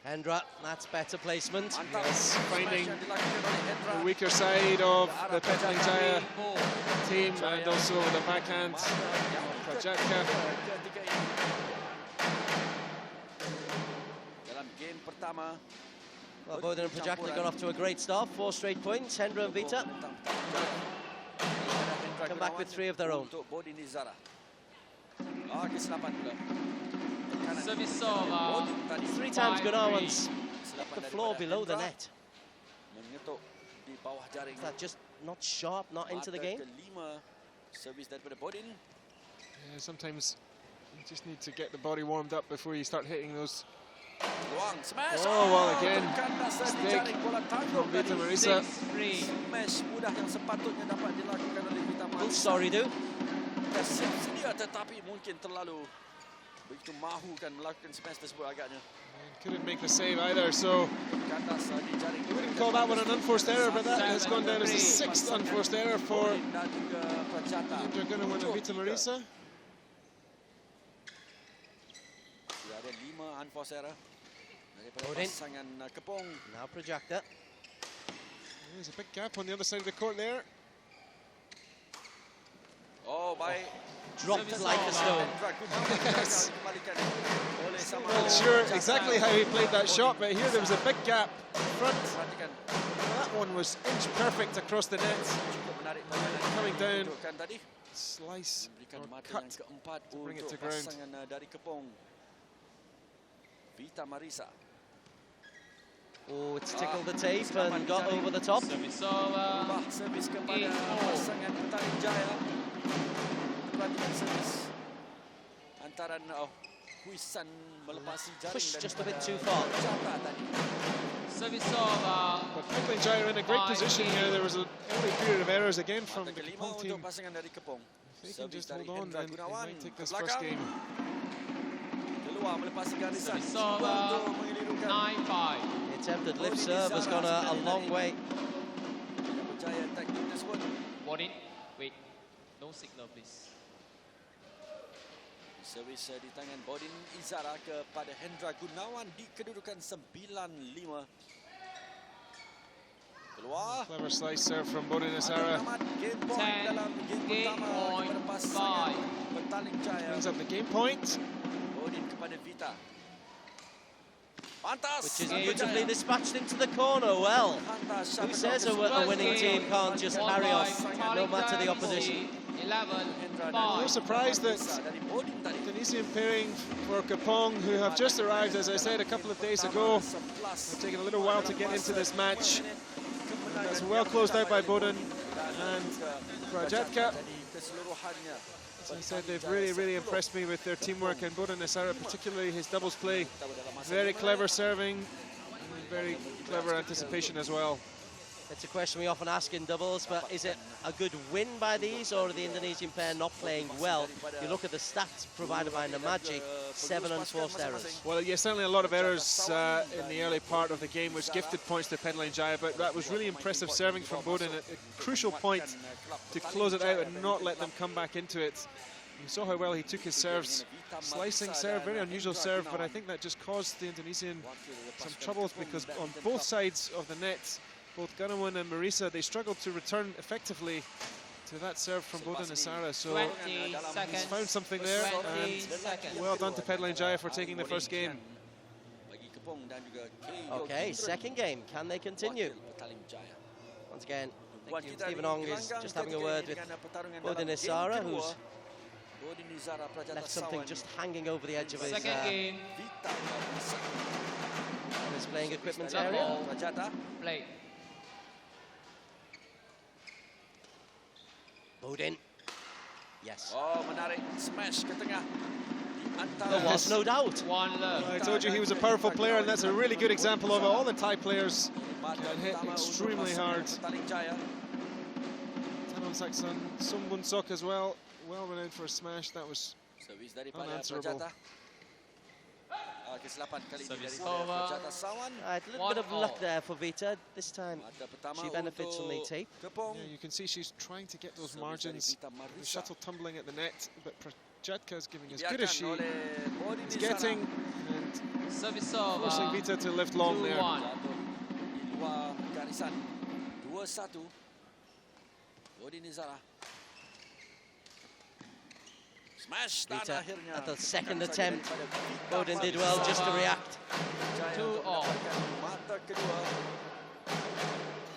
Speaker 1: Hendra, that's better placement.
Speaker 3: Yes, finding the weaker side of the Petaling Jaya team, and also the backhand of Prajatka.
Speaker 2: Dalam game pertama,
Speaker 1: Well, Bodin and Prajakta got off to a great start, 4 straight points. Hendra and Vita come back with 3 of their own.
Speaker 2: Untuk Bodin Asara. Kesilapan pula.
Speaker 10: Service over.
Speaker 1: 3 times Gunawan's left the floor below the net.
Speaker 2: Mengetuk di bawah jaring.
Speaker 1: Is that just not sharp, not into the game?
Speaker 2: Kelima servis daripada Bodin.
Speaker 3: Yeah, sometimes you just need to get the body warmed up before you start hitting those.
Speaker 2: Luang smash.
Speaker 3: Oh, well, again,
Speaker 2: Kandas di
Speaker 3: mistake
Speaker 2: jaring bola tanggung
Speaker 3: from Vita
Speaker 2: tadi.
Speaker 3: Marisa.
Speaker 2: Smash mudah yang sepatutnya dapat dilakukan oleh Vita
Speaker 1: Oh,
Speaker 2: Marisa.
Speaker 1: sorry, dude.
Speaker 2: Siap sedia tetapi mungkin terlalu begitu mahu kan melakukan smash tersebut agaknya.
Speaker 3: Couldn't make the save either, so
Speaker 2: Kandas di jaring.
Speaker 3: you wouldn't call that one an unforced error, but that has gone down as the 6th unforced error for
Speaker 2: Dan juga Prajata.
Speaker 3: Hendra Gunawan and Vita Marisa.
Speaker 2: Sudah ada 5 unforced error daripada
Speaker 1: Bodin.
Speaker 2: pasangan Kepong.
Speaker 1: Now Prajakta.
Speaker 3: There's a big gap on the other side of the court there.
Speaker 2: Oh, baik.
Speaker 1: Dropped like a stone.
Speaker 3: Yes. Not sure exactly how he played that shot, but here there was a big gap in front. That one was inch perfect across the net. Coming down, slice or cut to bring it to ground.
Speaker 2: Pasangan dari Kepong. Vita Marisa.
Speaker 1: Oh, it's tickled the tape and got over the top.
Speaker 10: Service over.
Speaker 2: Servis kepada pasangan Petaling Jaya. Perhatikan servis antara Huisan melepasi jaring.
Speaker 1: Pushed just a bit too far.
Speaker 10: Service over.
Speaker 3: But Petaling Jaya are in a great position here. There was an early period of errors again from the
Speaker 2: kelima
Speaker 3: Kepong team.
Speaker 2: untuk pasangan dari Kepong.
Speaker 3: If they can just hold on,
Speaker 2: Hendra
Speaker 3: then they
Speaker 2: Gunawan
Speaker 3: might take
Speaker 2: ke
Speaker 3: this first
Speaker 2: belakang.
Speaker 3: game.
Speaker 2: Keluar melepasi garisan.
Speaker 10: Service
Speaker 2: Cuba
Speaker 10: over.
Speaker 2: untuk mengelirukan.
Speaker 10: 9-5.
Speaker 1: The attempted lift serve has gone a long way.
Speaker 2: Tidak percaya teknik tersebut.
Speaker 10: Bodin. Wait. No signal, please.
Speaker 2: Servis di tangan Bodin Izara kepada Hendra Gunawan di kedudukan 9-5. Keluar.
Speaker 3: Clever slice serve from Bodin Izara.
Speaker 2: Game point dalam game pertama kepada pasangan Petaling Jaya.
Speaker 3: Brings up the game point.
Speaker 2: Bodin kepada Vita. Pantas.
Speaker 1: Which is beautifully dispatched into the corner. Well, who says a winning team can't just carry on no matter the opposition?
Speaker 10: 11-5.
Speaker 3: No surprise that Indonesian pairing for Kepong, who have just arrived, as I said, a couple of days ago, have taken a little while to get into this match. That's well closed out by Bodin and Prajatka. As I said, they've really impressed me with their teamwork, and Bodin Isara, particularly his doubles play, very clever serving, and very clever anticipation as well.
Speaker 1: It's a question we often ask in doubles, but is it a good win by these, or are the Indonesian pair not playing well? You look at the stats provided by Namaji, 7 unforced errors.
Speaker 3: Well, yeah, certainly a lot of errors in the early part of the game, which gifted points to Petaling Jaya, but that was really impressive serving from Bodin at a crucial point to close it out and not let them come back into it. You saw how well he took his serves. Slicing serve, very unusual serve, but I think that just caused the Indonesian some troubles, because on both sides of the net, both Gunawan and Marisa, they struggled to return effectively to that serve from Bodin Isara. So he's found something there, and well done to Petaling Jaya for taking the first game.
Speaker 1: Okay, second game. Can they continue? Once again, Stephen Ong is just having a word with Bodin Isara, who's left something just hanging over the edge of his playing equipment area.
Speaker 10: Play.
Speaker 1: Bodin. Yes.
Speaker 2: Oh, menarik smash ke tengah.
Speaker 1: There was no doubt.
Speaker 10: One love.
Speaker 3: I told you he was a powerful player, and that's a really good example of it. All the Thai players can hit extremely hard. Tanon Saksan, Sumbun Sok as well, well renowned for a smash. That was unanswerable.
Speaker 10: Service over.
Speaker 1: Right, a little bit of luck there for Vita. This time she benefits from the tape.
Speaker 3: Yeah, you can see she's trying to get those margins. The shuttle tumbling at the net, but Prajatka is giving as good as she is getting, and
Speaker 10: Service over.
Speaker 3: forcing Vita to lift long there.
Speaker 2: 2-1. Bodin Izara. Smash dan
Speaker 1: Vita
Speaker 2: akhirnya
Speaker 1: at the second attempt. Bodin did well just to react.
Speaker 10: 2-all.
Speaker 2: Mata kedua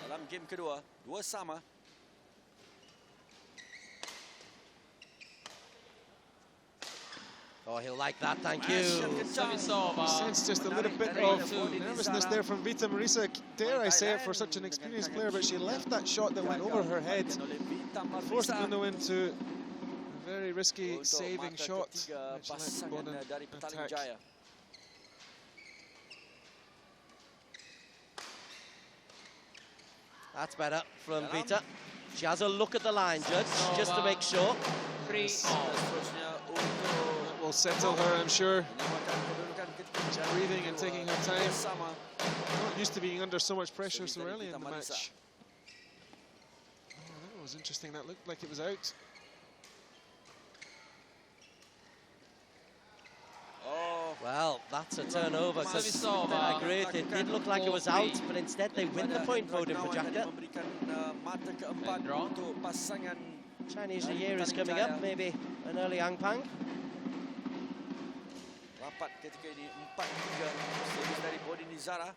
Speaker 2: dalam game kedua, 2 sama.
Speaker 1: Oh, he'll like that, thank you.
Speaker 10: Service over.
Speaker 3: Sense just a little bit of nervousness there from Vita Marisa. Dare I say it for such an experienced player, but she left that shot that went over her head, forced Gunawan into a very risky saving shot, which let Bodin attack.
Speaker 1: That's better from Vita. She has a look at the line, Judge, just to make sure.
Speaker 10: 3-all.
Speaker 3: That will settle her, I'm sure. Just breathing and taking her time. Not used to being under so much pressure so early in the match. Oh, that was interesting. That looked like it was out.
Speaker 1: Well, that's a turnover because
Speaker 10: Service over.
Speaker 1: I agree. It did look like it was out, but instead they win the point vote in Projector. Chinese New Year is coming up, maybe an early Angpang.
Speaker 2: Rapat ketika ini 4-3 servis dari Bodi Nizara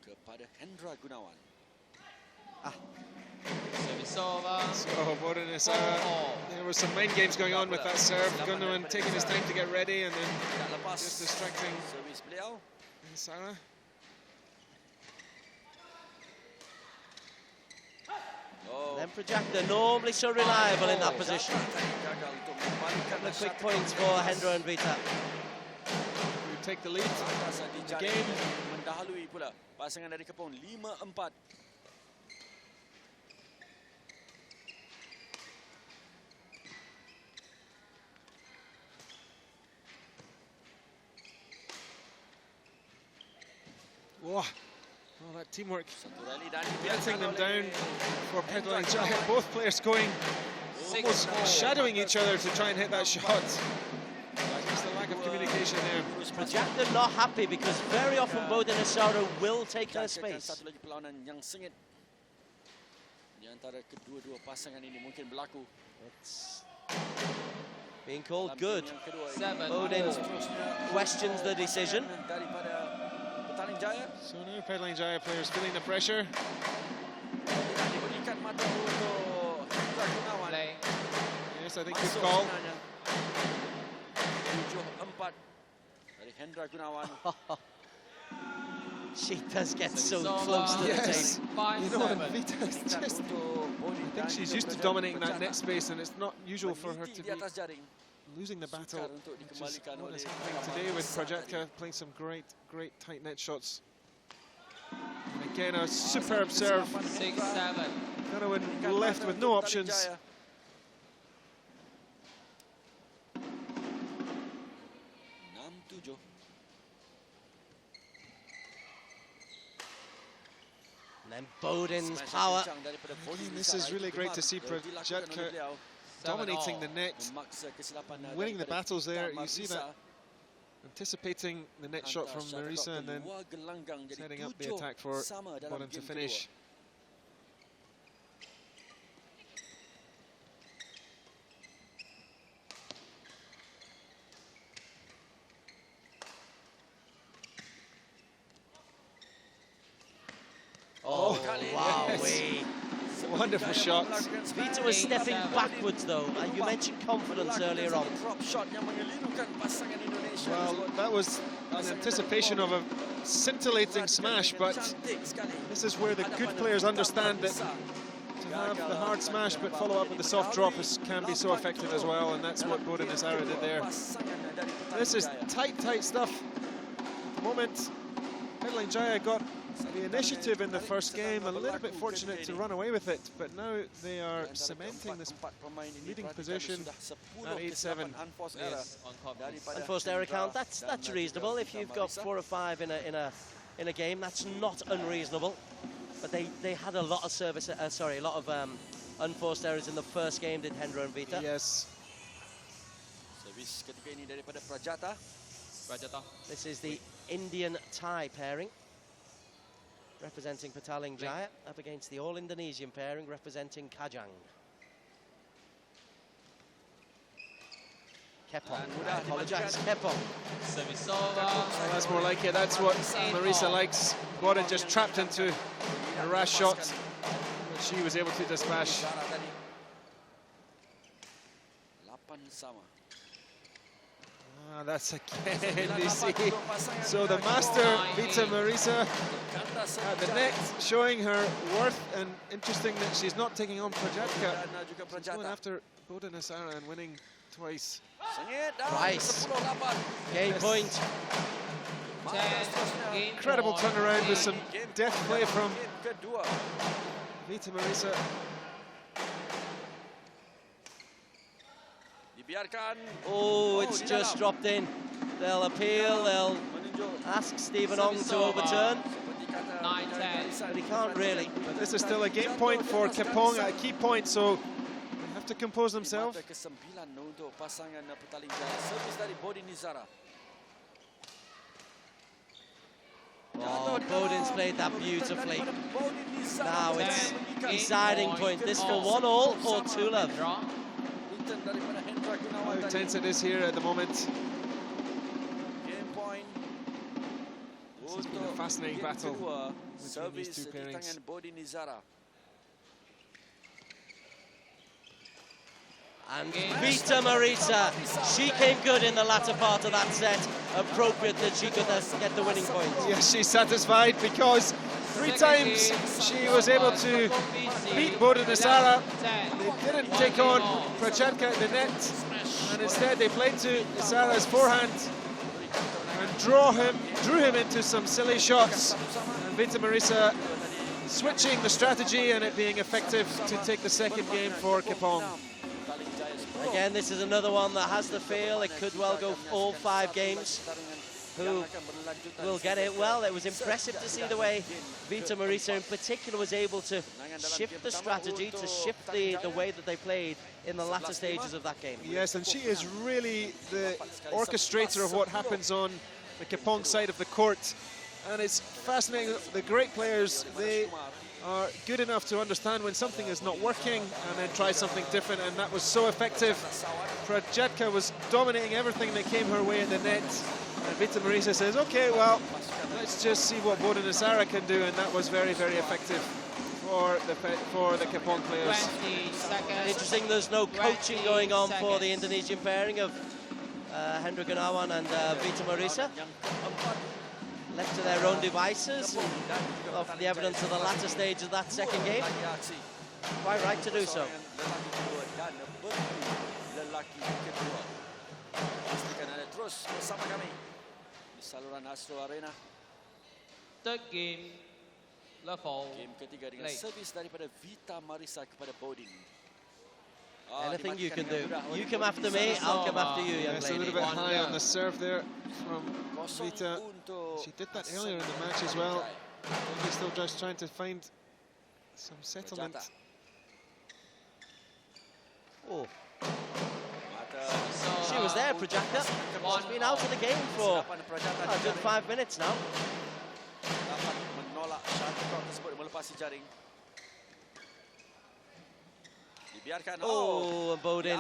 Speaker 2: kepada Hendra Gunawan.
Speaker 10: Service over.
Speaker 3: So Bodin is, there were some mind games going on with that serve. Gunawan taking his time to get ready and then just distracting
Speaker 2: Servis beliau.
Speaker 3: Sarah.
Speaker 1: Then Projector normally so reliable in that position. Couple of quick points for Hendra and Vita.
Speaker 3: We take the lead in the game.
Speaker 2: Mendahului pula pasangan dari Kepong 5-4.
Speaker 3: Whoa. Oh, that teamwork getting them down for Petaling Jaya. Both players going almost shadowing each other to try and hit that shot. Just the lack of communication there.
Speaker 1: Projector not happy because very often Bodin Asaro will take her space.
Speaker 2: Satu lagi perlawanan yang sengit di antara kedua-dua pasangan ini mungkin berlaku.
Speaker 1: It's being called good.
Speaker 10: 7.
Speaker 1: Bodin questions the decision.
Speaker 2: Daripada Petaling Jaya.
Speaker 3: So now Petaling Jaya players feeling the pressure.
Speaker 2: Tidak diberikan mata untuk Hendra Gunawan.
Speaker 10: Play.
Speaker 3: Yes, I think good call.
Speaker 2: 7-4 dari Hendra Gunawan.
Speaker 1: She does get so close to the
Speaker 3: Yes.
Speaker 1: tape.
Speaker 3: You know,
Speaker 10: 5-7.
Speaker 3: Vita's just, I think she's used to dominating that net space, and it's not usual for her to be losing the battle, which is what is happening today with Prajatka playing some great tight net shots. And again, a superb serve.
Speaker 10: 6-7.
Speaker 3: Gunawan left with no options.
Speaker 1: And then Bodin's power.
Speaker 3: This is really great to see Prajatka dominating the net, winning the battles there. You see that, anticipating the net shot from Marisa and then setting up the attack for Bodin to finish.
Speaker 1: Oh, wow.
Speaker 3: Yes. Wonderful shot.
Speaker 1: Vita was stepping backwards though. You mentioned confidence earlier on.
Speaker 3: Well, that was an anticipation of a scintillating smash, but this is where the good players understand that to have the hard smash but follow up with the soft drop can be so effective as well, and that's what Bodin Asara did there. This is tight stuff. At the moment, Petaling Jaya got the initiative in the first game, a little bit fortunate to run away with it, but now they are cementing this leading position at 8-7.
Speaker 10: Yes,
Speaker 1: Unforced error count, that's reasonable. If you've got 4 or 5 in a game, that's not unreasonable. But they had a lot of service, a lot of unforced errors in the first game, did Hendra and Vita.
Speaker 3: Yes.
Speaker 2: Servis ketika ini daripada Prajata.
Speaker 1: This is the Indian Thai pairing, representing Petaling Jaya, up against the all-Indonesian pairing representing Kajang. Kepong, I apologise, Kepong.
Speaker 10: Service over.
Speaker 3: Well, that's more like it. That's what Marisa likes. Bodin just trapped into a rash shot, but she was able to dispatch.
Speaker 2: 8-sama.
Speaker 3: That's again DC. So the master Vita Marisa at the net, showing her worth, and interesting that she's not taking on Prajatka. She's going after Bodin Asara and winning twice.
Speaker 1: Twice. Game point.
Speaker 10: 10.
Speaker 3: Incredible turnaround with some deft play from Vita Marisa.
Speaker 1: Oh, it's just dropped in. They'll appeal, they'll ask Stephen Ong to overturn.
Speaker 10: 9-10.
Speaker 1: But he can't really.
Speaker 3: But this is still a game point for Kepong at a key point, so they have to compose themselves.
Speaker 1: Bodin's played that beautifully. Now it's deciding point. This for 1-all or 2-love.
Speaker 3: How tense it is here at the moment. This has been a fascinating battle between these two pairings.
Speaker 1: And Vita Marisa, she came good in the latter part of that set. Appropriate that she could get the winning point.
Speaker 3: Yes, she's satisfied because 3 times she was able to beat Bodin-Nisara. They didn't take on Prachetka at the net, and instead they played to Nisara's forehand and drew him into some silly shots. And Vita Marisa switching the strategy and it being effective to take the second game for Kepong.
Speaker 1: Again, this is another one that has the feel. It could well go all 5 games. Who will get it? Well, it was impressive to see the way Vita Marisa in particular was able to shift the strategy, to shift the way that they played in the latter stages of that game.
Speaker 3: Yes, and she is really the orchestrator of what happens on the Kepong side of the court. And it's fascinating. The great players, they are good enough to understand when something is not working and then try something different, and that was so effective. Prachetka was dominating everything that came her way at the net, and Vita Marisa says, okay, well, let's just see what Bodin-Nisara can do, and that was very, very effective for the Kepong players.
Speaker 1: Interesting, there's no coaching going on for the Indonesian pairing of Hendra Gunawan and Vita Marisa. Left to their own devices, of the evidence of the latter stage of that second game. Quite right to do so.
Speaker 10: Third game, love all.
Speaker 2: Game ketiga dengan servis daripada Vita Marisa kepada Bodin.
Speaker 1: Anything you can do. You come after me, I'll come after you, young
Speaker 3: Yes,
Speaker 1: lady.
Speaker 3: a little bit high on the serve there from Vita. She did that earlier in the match as well. Maybe still just trying to find some settlement.
Speaker 1: Oh. She was there, Prajakta. She's been out of the game for a good 5 minutes now.
Speaker 2: Dapat menolak shuttlecock tersebut melepasi jaring.
Speaker 1: Oh, and Bodin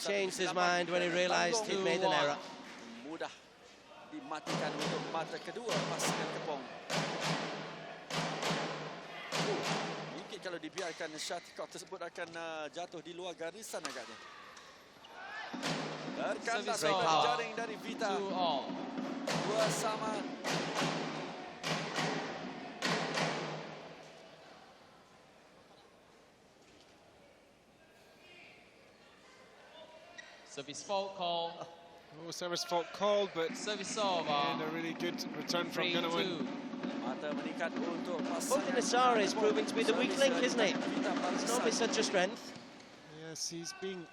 Speaker 1: changed his mind when he realised he'd made an error.
Speaker 2: Mudah dimatikan untuk mata kedua pasangan Kepong. Mungkin kalau dibiarkan shuttlecock tersebut akan jatuh di luar garisan agaknya. Terkandas jaring dari Vita. 2 sama.
Speaker 10: Service fault call.
Speaker 3: Oh, service fault called, but
Speaker 10: service over.
Speaker 3: And a really good return from Gunawan.
Speaker 1: Bodin-Nisara is proving to be the weak link, isn't he? It's normally such a strength.
Speaker 3: Yes, he's being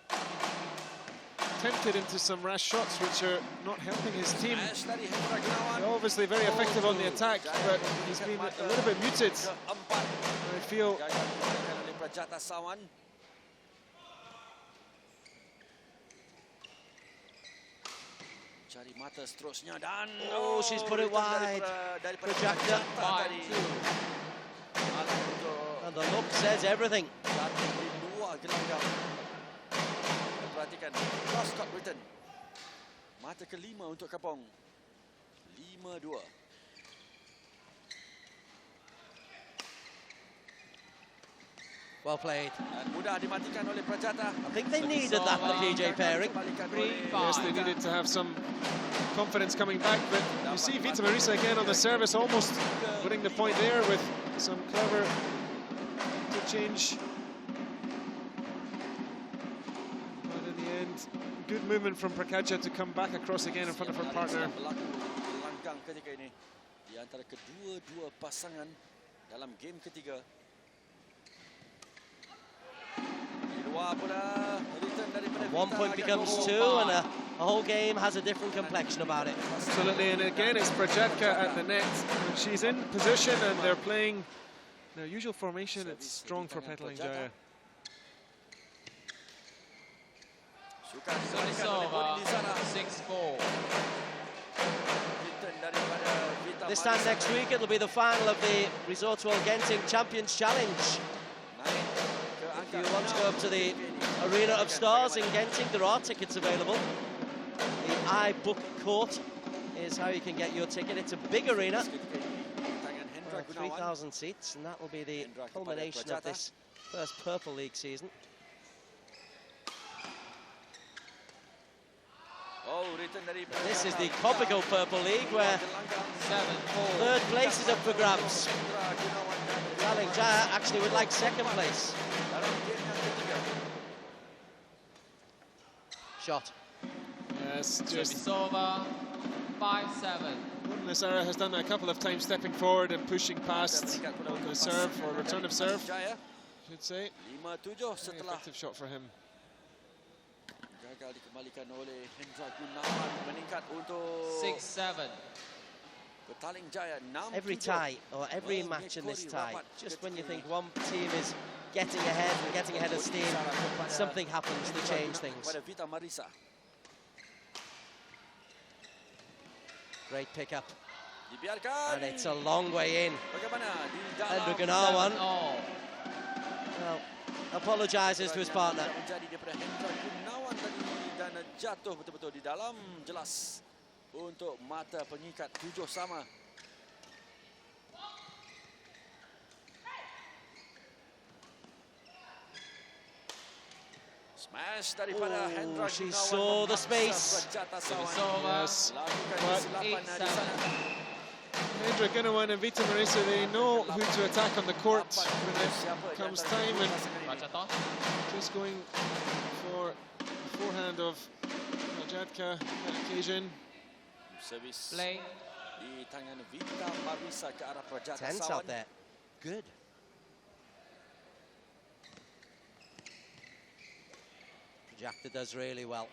Speaker 3: tempted into some rash shots which are not helping his team. They're obviously very effective on the attack, but he's been a little bit muted. I feel.
Speaker 1: Oh, she's put it wide. Prajakta. And the look says everything.
Speaker 2: Perhatikan cross court return. Mata kelima untuk Kepong. 5-2.
Speaker 1: Well played.
Speaker 2: Dan mudah dimatikan oleh Prajakta.
Speaker 1: I think they needed that, the PJ pairing.
Speaker 3: Yes, they needed to have some confidence coming back, but you see Vita Marisa again on the service, almost putting the point there with some clever interchange. But in the end, good movement from Prakaja to come back across again in front of her partner.
Speaker 2: Langgang ketika ini di antara kedua-dua pasangan dalam game ketiga.
Speaker 1: 1 point becomes 2, and a whole game has a different complexion about it.
Speaker 3: Absolutely, and again it's Prajakta at the net. When she's in position and they're playing their usual formation, it's strong for Petaling Jaya.
Speaker 10: Service over, 6-4.
Speaker 2: Return daripada Vita
Speaker 1: This time next week, it'll be the final of the Resort World Genting Champions Challenge. If you want to go up to the Arena of Stars in Genting, there are tickets available. The iBook Court is how you can get your ticket. It's a big arena, 3,000 seats, and that will be the culmination of this first Purple League season. This is the Kopiko Purple League, where third place is up for grabs. Petaling Jaya actually would like second place. Shot.
Speaker 3: Yes, just
Speaker 10: over 5-7.
Speaker 3: Nazara has done that a couple of times, stepping forward and pushing past on the serve, or return of serve, should say. Very effective shot for him.
Speaker 2: Gagal dikembalikan oleh Hendra Gunawan, meningkat untuk
Speaker 10: 6-7.
Speaker 2: Petaling Jaya 6-7.
Speaker 1: Every tie, or every match in this tie, just when you think one team is getting ahead and getting ahead of steam, something happens to change things. Great pickup. And it's a long way in. Hendra Gunawan apologises to his partner.
Speaker 2: Jatuh betul-betul di dalam, jelas untuk mata pengikat 7 sama. Smash daripada Hendra
Speaker 1: She
Speaker 2: Gunawan.
Speaker 1: saw the space.
Speaker 3: Yes, but Hendra Gunawan and Vita Marisa, they know who to attack on the court when it comes time, and just going for the forehand of Prajatka on that occasion.
Speaker 2: Service
Speaker 10: play
Speaker 2: di tangan Vita Marisa ke arah Prajatka.
Speaker 1: Tense out there. Good. Prajatka does really well.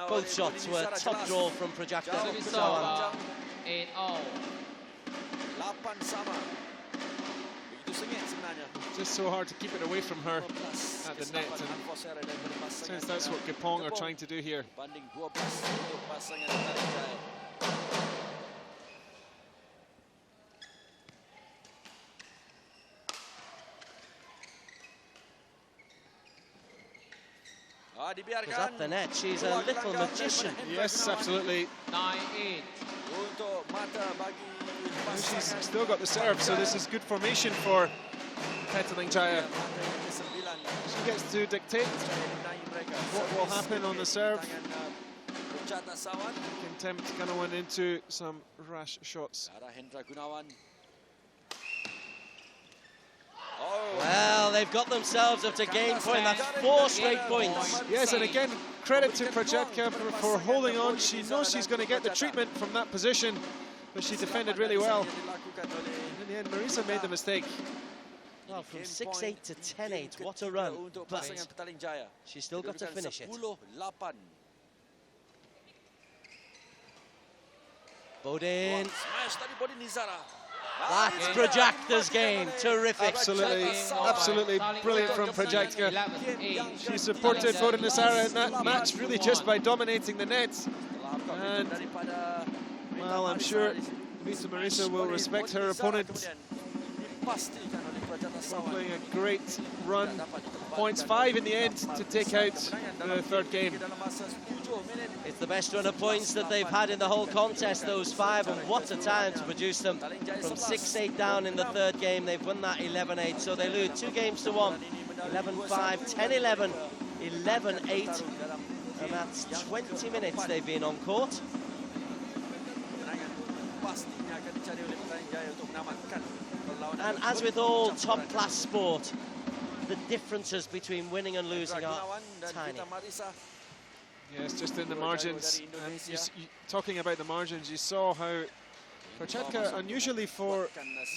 Speaker 1: Both shots were top draw from Prajatka.
Speaker 10: 8-0.
Speaker 2: 8 sama. Begitu sengit sebenarnya.
Speaker 3: Just so hard to keep it away from her at the net, and since that's what Kepong are trying to do here.
Speaker 2: Banding 12 untuk pasangan Petaling Jaya.
Speaker 1: Was up the net. She's a little magician.
Speaker 3: Yes, absolutely.
Speaker 10: 9-8.
Speaker 2: Untuk mata bagi
Speaker 3: She's still got the serve, so this is good formation for Petaling Jaya. She gets to dictate what will happen on the serve. Can tempt Gunawan into some rash shots.
Speaker 1: Well, they've got themselves up to game point. That's 4 straight points.
Speaker 3: Yes, and again, credit to Prajatka for holding on. She knows she's going to get the treatment from that position, but she defended really well. In the end, Marisa made the mistake.
Speaker 1: Well, from 6-8 to 10-8, what a run. But she's still got to finish it. Bodin. That's Prajakta's game. Terrific.
Speaker 3: Absolutely brilliant from Prajatka. She supported Bodin Nisara in that match really just by dominating the net. And, well, I'm sure Vita Marisa will respect her opponent. Playing a great run. Points 5 in the end to take out the third game.
Speaker 1: It's the best run of points that they've had in the whole contest, those 5, and what a time to produce them. From 6-8 down in the third game, they've won that 11-8, so they lose 2 games to 1. 11-5, 10-11, 11-8, and that's 20 minutes they've been on court. And as with all top-class sport, the differences between winning and losing are tiny.
Speaker 3: Yes, just in the margins. And talking about the margins, you saw how Prajatka, unusually for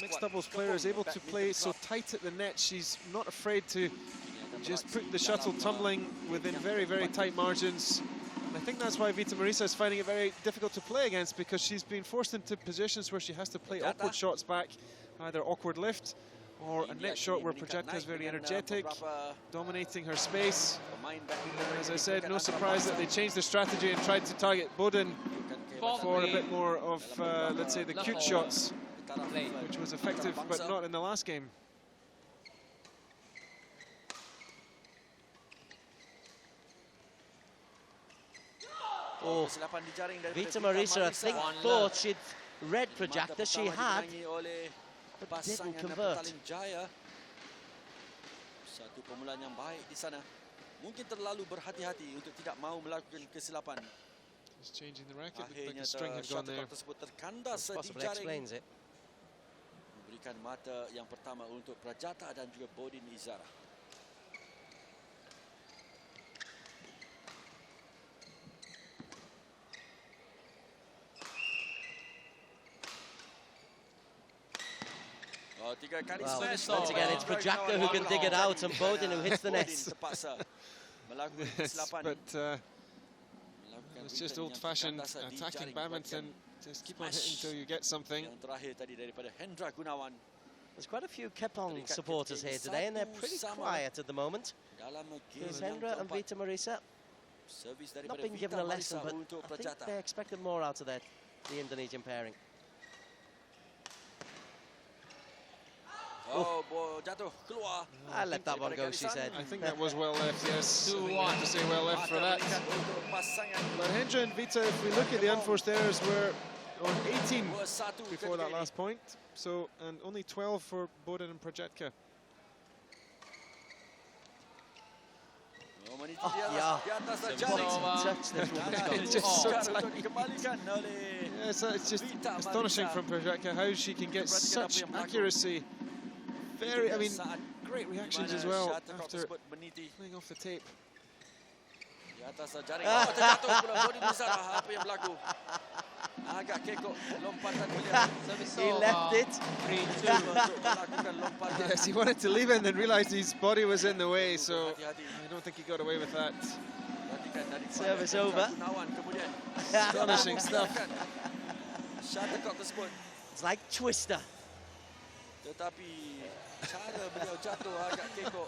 Speaker 3: mixed doubles player, is able to play so tight at the net. She's not afraid to just put the shuttle tumbling within very, very tight margins. And I think that's why Vita Marisa is finding it very difficult to play against, because she's been forced into positions where she has to play awkward shots back, either awkward lift or a net shot where Prajatka is very energetic, dominating her space. And as I said, no surprise that they changed the strategy and tried to target Bodin for a bit more of, let's say, the cute shots, which was effective, but not in the last game.
Speaker 1: Oh, Vita Marisa, I think, thought she'd read Prajakta. She had, but didn't convert.
Speaker 2: Jaya. Satu permulaan yang baik di sana. Mungkin terlalu berhati-hati untuk tidak mahu melakukan kesilapan.
Speaker 3: Just changing the racket, like
Speaker 2: Akhirnya
Speaker 3: the string had gone there.
Speaker 2: tersebut terkandas di
Speaker 1: Possibly
Speaker 2: jaring.
Speaker 1: explains it.
Speaker 2: Memberikan mata yang pertama untuk Prajata dan juga Bodin Izara.
Speaker 1: Well, once again, it's Prajakta who can dig it out and Bodin who hits the net.
Speaker 3: Yes, but it's just old-fashioned attacking badminton. Just keep on hitting until you get something.
Speaker 1: There's quite a few Kepong supporters here today, and they're pretty quiet at the moment. Because Hendra and Vita Marisa not been given a lesson, but I think they expected more out of the Indonesian pairing.
Speaker 2: Oh, jatuh keluar.
Speaker 1: I let that one go, she said.
Speaker 3: I think that was well left, yes. I have to say well left for that. But Hendra and Vita, if we look at the unforced errors, were on 18 before that last point. So, and only 12 for Bodin and Prajatka.
Speaker 1: Yeah, touch this one.
Speaker 3: It's just so tiny. Yeah, it's just astonishing from Prajatka how she can get such accuracy. Very, I mean, great reactions as well after playing off the tape.
Speaker 1: He left it.
Speaker 3: Yes, he wanted to leave it and then realized his body was in the way, so I don't think he got away with that.
Speaker 1: Service over.
Speaker 3: Astonishing stuff.
Speaker 1: It's like Twister.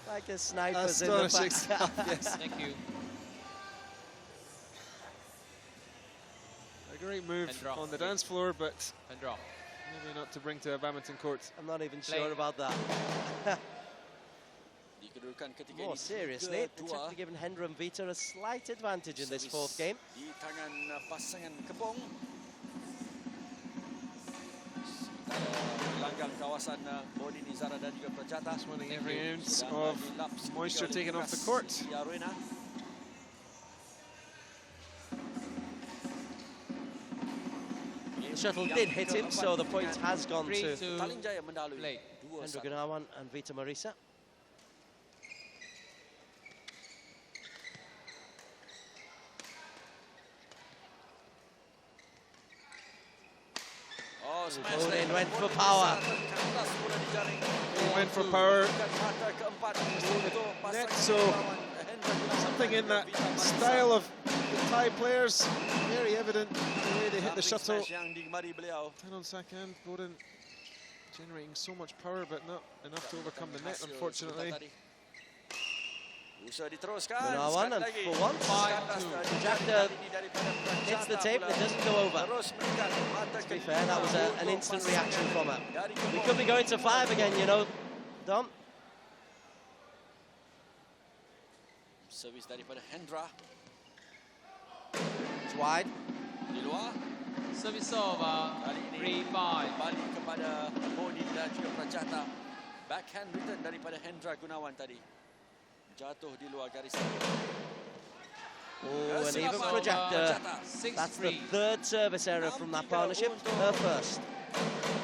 Speaker 1: Like a sniper's in the
Speaker 3: Astonishing
Speaker 1: back.
Speaker 3: stuff, yes.
Speaker 10: Thank you.
Speaker 3: A great move on the dance floor, but maybe not to bring to a badminton court.
Speaker 1: I'm not even sure about that. More seriously, it's actually given Hendra and Vita a slight advantage in this fourth game.
Speaker 3: Just wanting every ounce of moisture taken off the court.
Speaker 1: The shuttle did hit him, so the point has gone to Hendra Gunawan and Vita Marisa. Bodin went for power.
Speaker 3: He went for power. Net, so something in that style of the Thai players, very evident the way they hit the shuttle. Tanon Sakand, Bodin generating so much power, but not enough to overcome the net, unfortunately.
Speaker 1: Gunawan, and for once, Prajakta hits the tape and it doesn't go over. To be fair, that was an instant reaction from her. We could be going to 5 again, you know, Dom.
Speaker 2: Servis daripada Hendra.
Speaker 1: It's wide.
Speaker 2: Di luar.
Speaker 10: Service over. 3-5.
Speaker 2: Balik kepada Bodin dan juga Prajata. Backhand return daripada Hendra Gunawan tadi. Jatuh di luar garis.
Speaker 1: Oh, and even Prajakta, that's the third service error from that partnership, her first.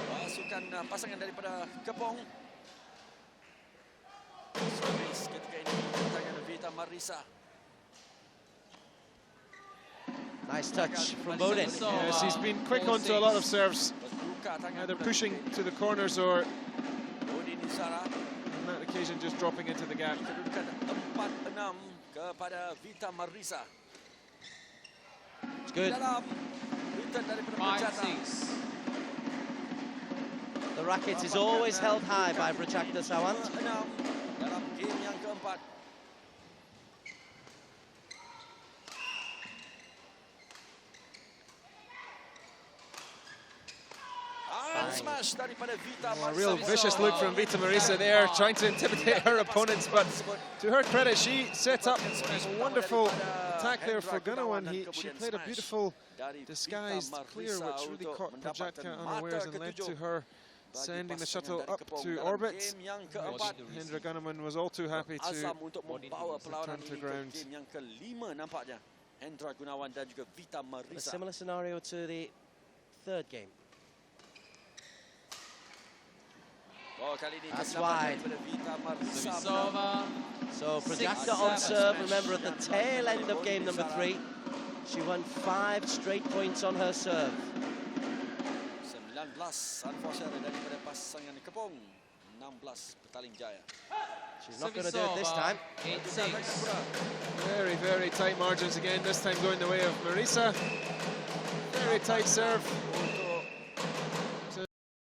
Speaker 2: Pasukan pasangan daripada Kepong. Servis ketika ini tangan Vita Marisa.
Speaker 1: Nice touch from Bodin.
Speaker 3: Yes, he's been quick onto a lot of serves, either pushing to the corners or on that occasion just dropping into the gap.
Speaker 2: Kedudukan 4-6 kepada Vita Marisa.
Speaker 1: It's good.
Speaker 2: Return daripada Prajata.
Speaker 10: 5-6.
Speaker 1: The racket is always held high by Prajakta Sawant.
Speaker 2: 6 dalam game yang keempat. smash daripada Vita
Speaker 3: A
Speaker 2: Marisa.
Speaker 3: real vicious look from Vita Marisa there, trying to intimidate her opponents, but to her credit, she set up a wonderful attack there for Gunawan. She played a beautiful disguised clear, which really caught Prajatka unawares and led to her sending the shuttle up to orbit. Hendra Gunawan was all too happy to return to ground.
Speaker 2: Game yang kelima nampaknya. Hendra Gunawan dan juga Vita
Speaker 1: A
Speaker 2: Marisa.
Speaker 1: similar scenario to the third game.
Speaker 2: Kali ini
Speaker 1: That's
Speaker 2: kedapatan
Speaker 1: wide.
Speaker 2: daripada Vita Marisa.
Speaker 10: Service over.
Speaker 1: So Prajakta
Speaker 10: 6-7
Speaker 1: on serve,
Speaker 10: smash.
Speaker 1: remember at the tail end of game number 3. She won 5 straight points on her serve.
Speaker 2: 19 Sanfosher daripada pasangan Kepong. 16 Petaling Jaya.
Speaker 1: She's not going to do it this time.
Speaker 10: 8-6.
Speaker 3: Very, very tight margins again, this time going the way of Marisa. Very tight serve.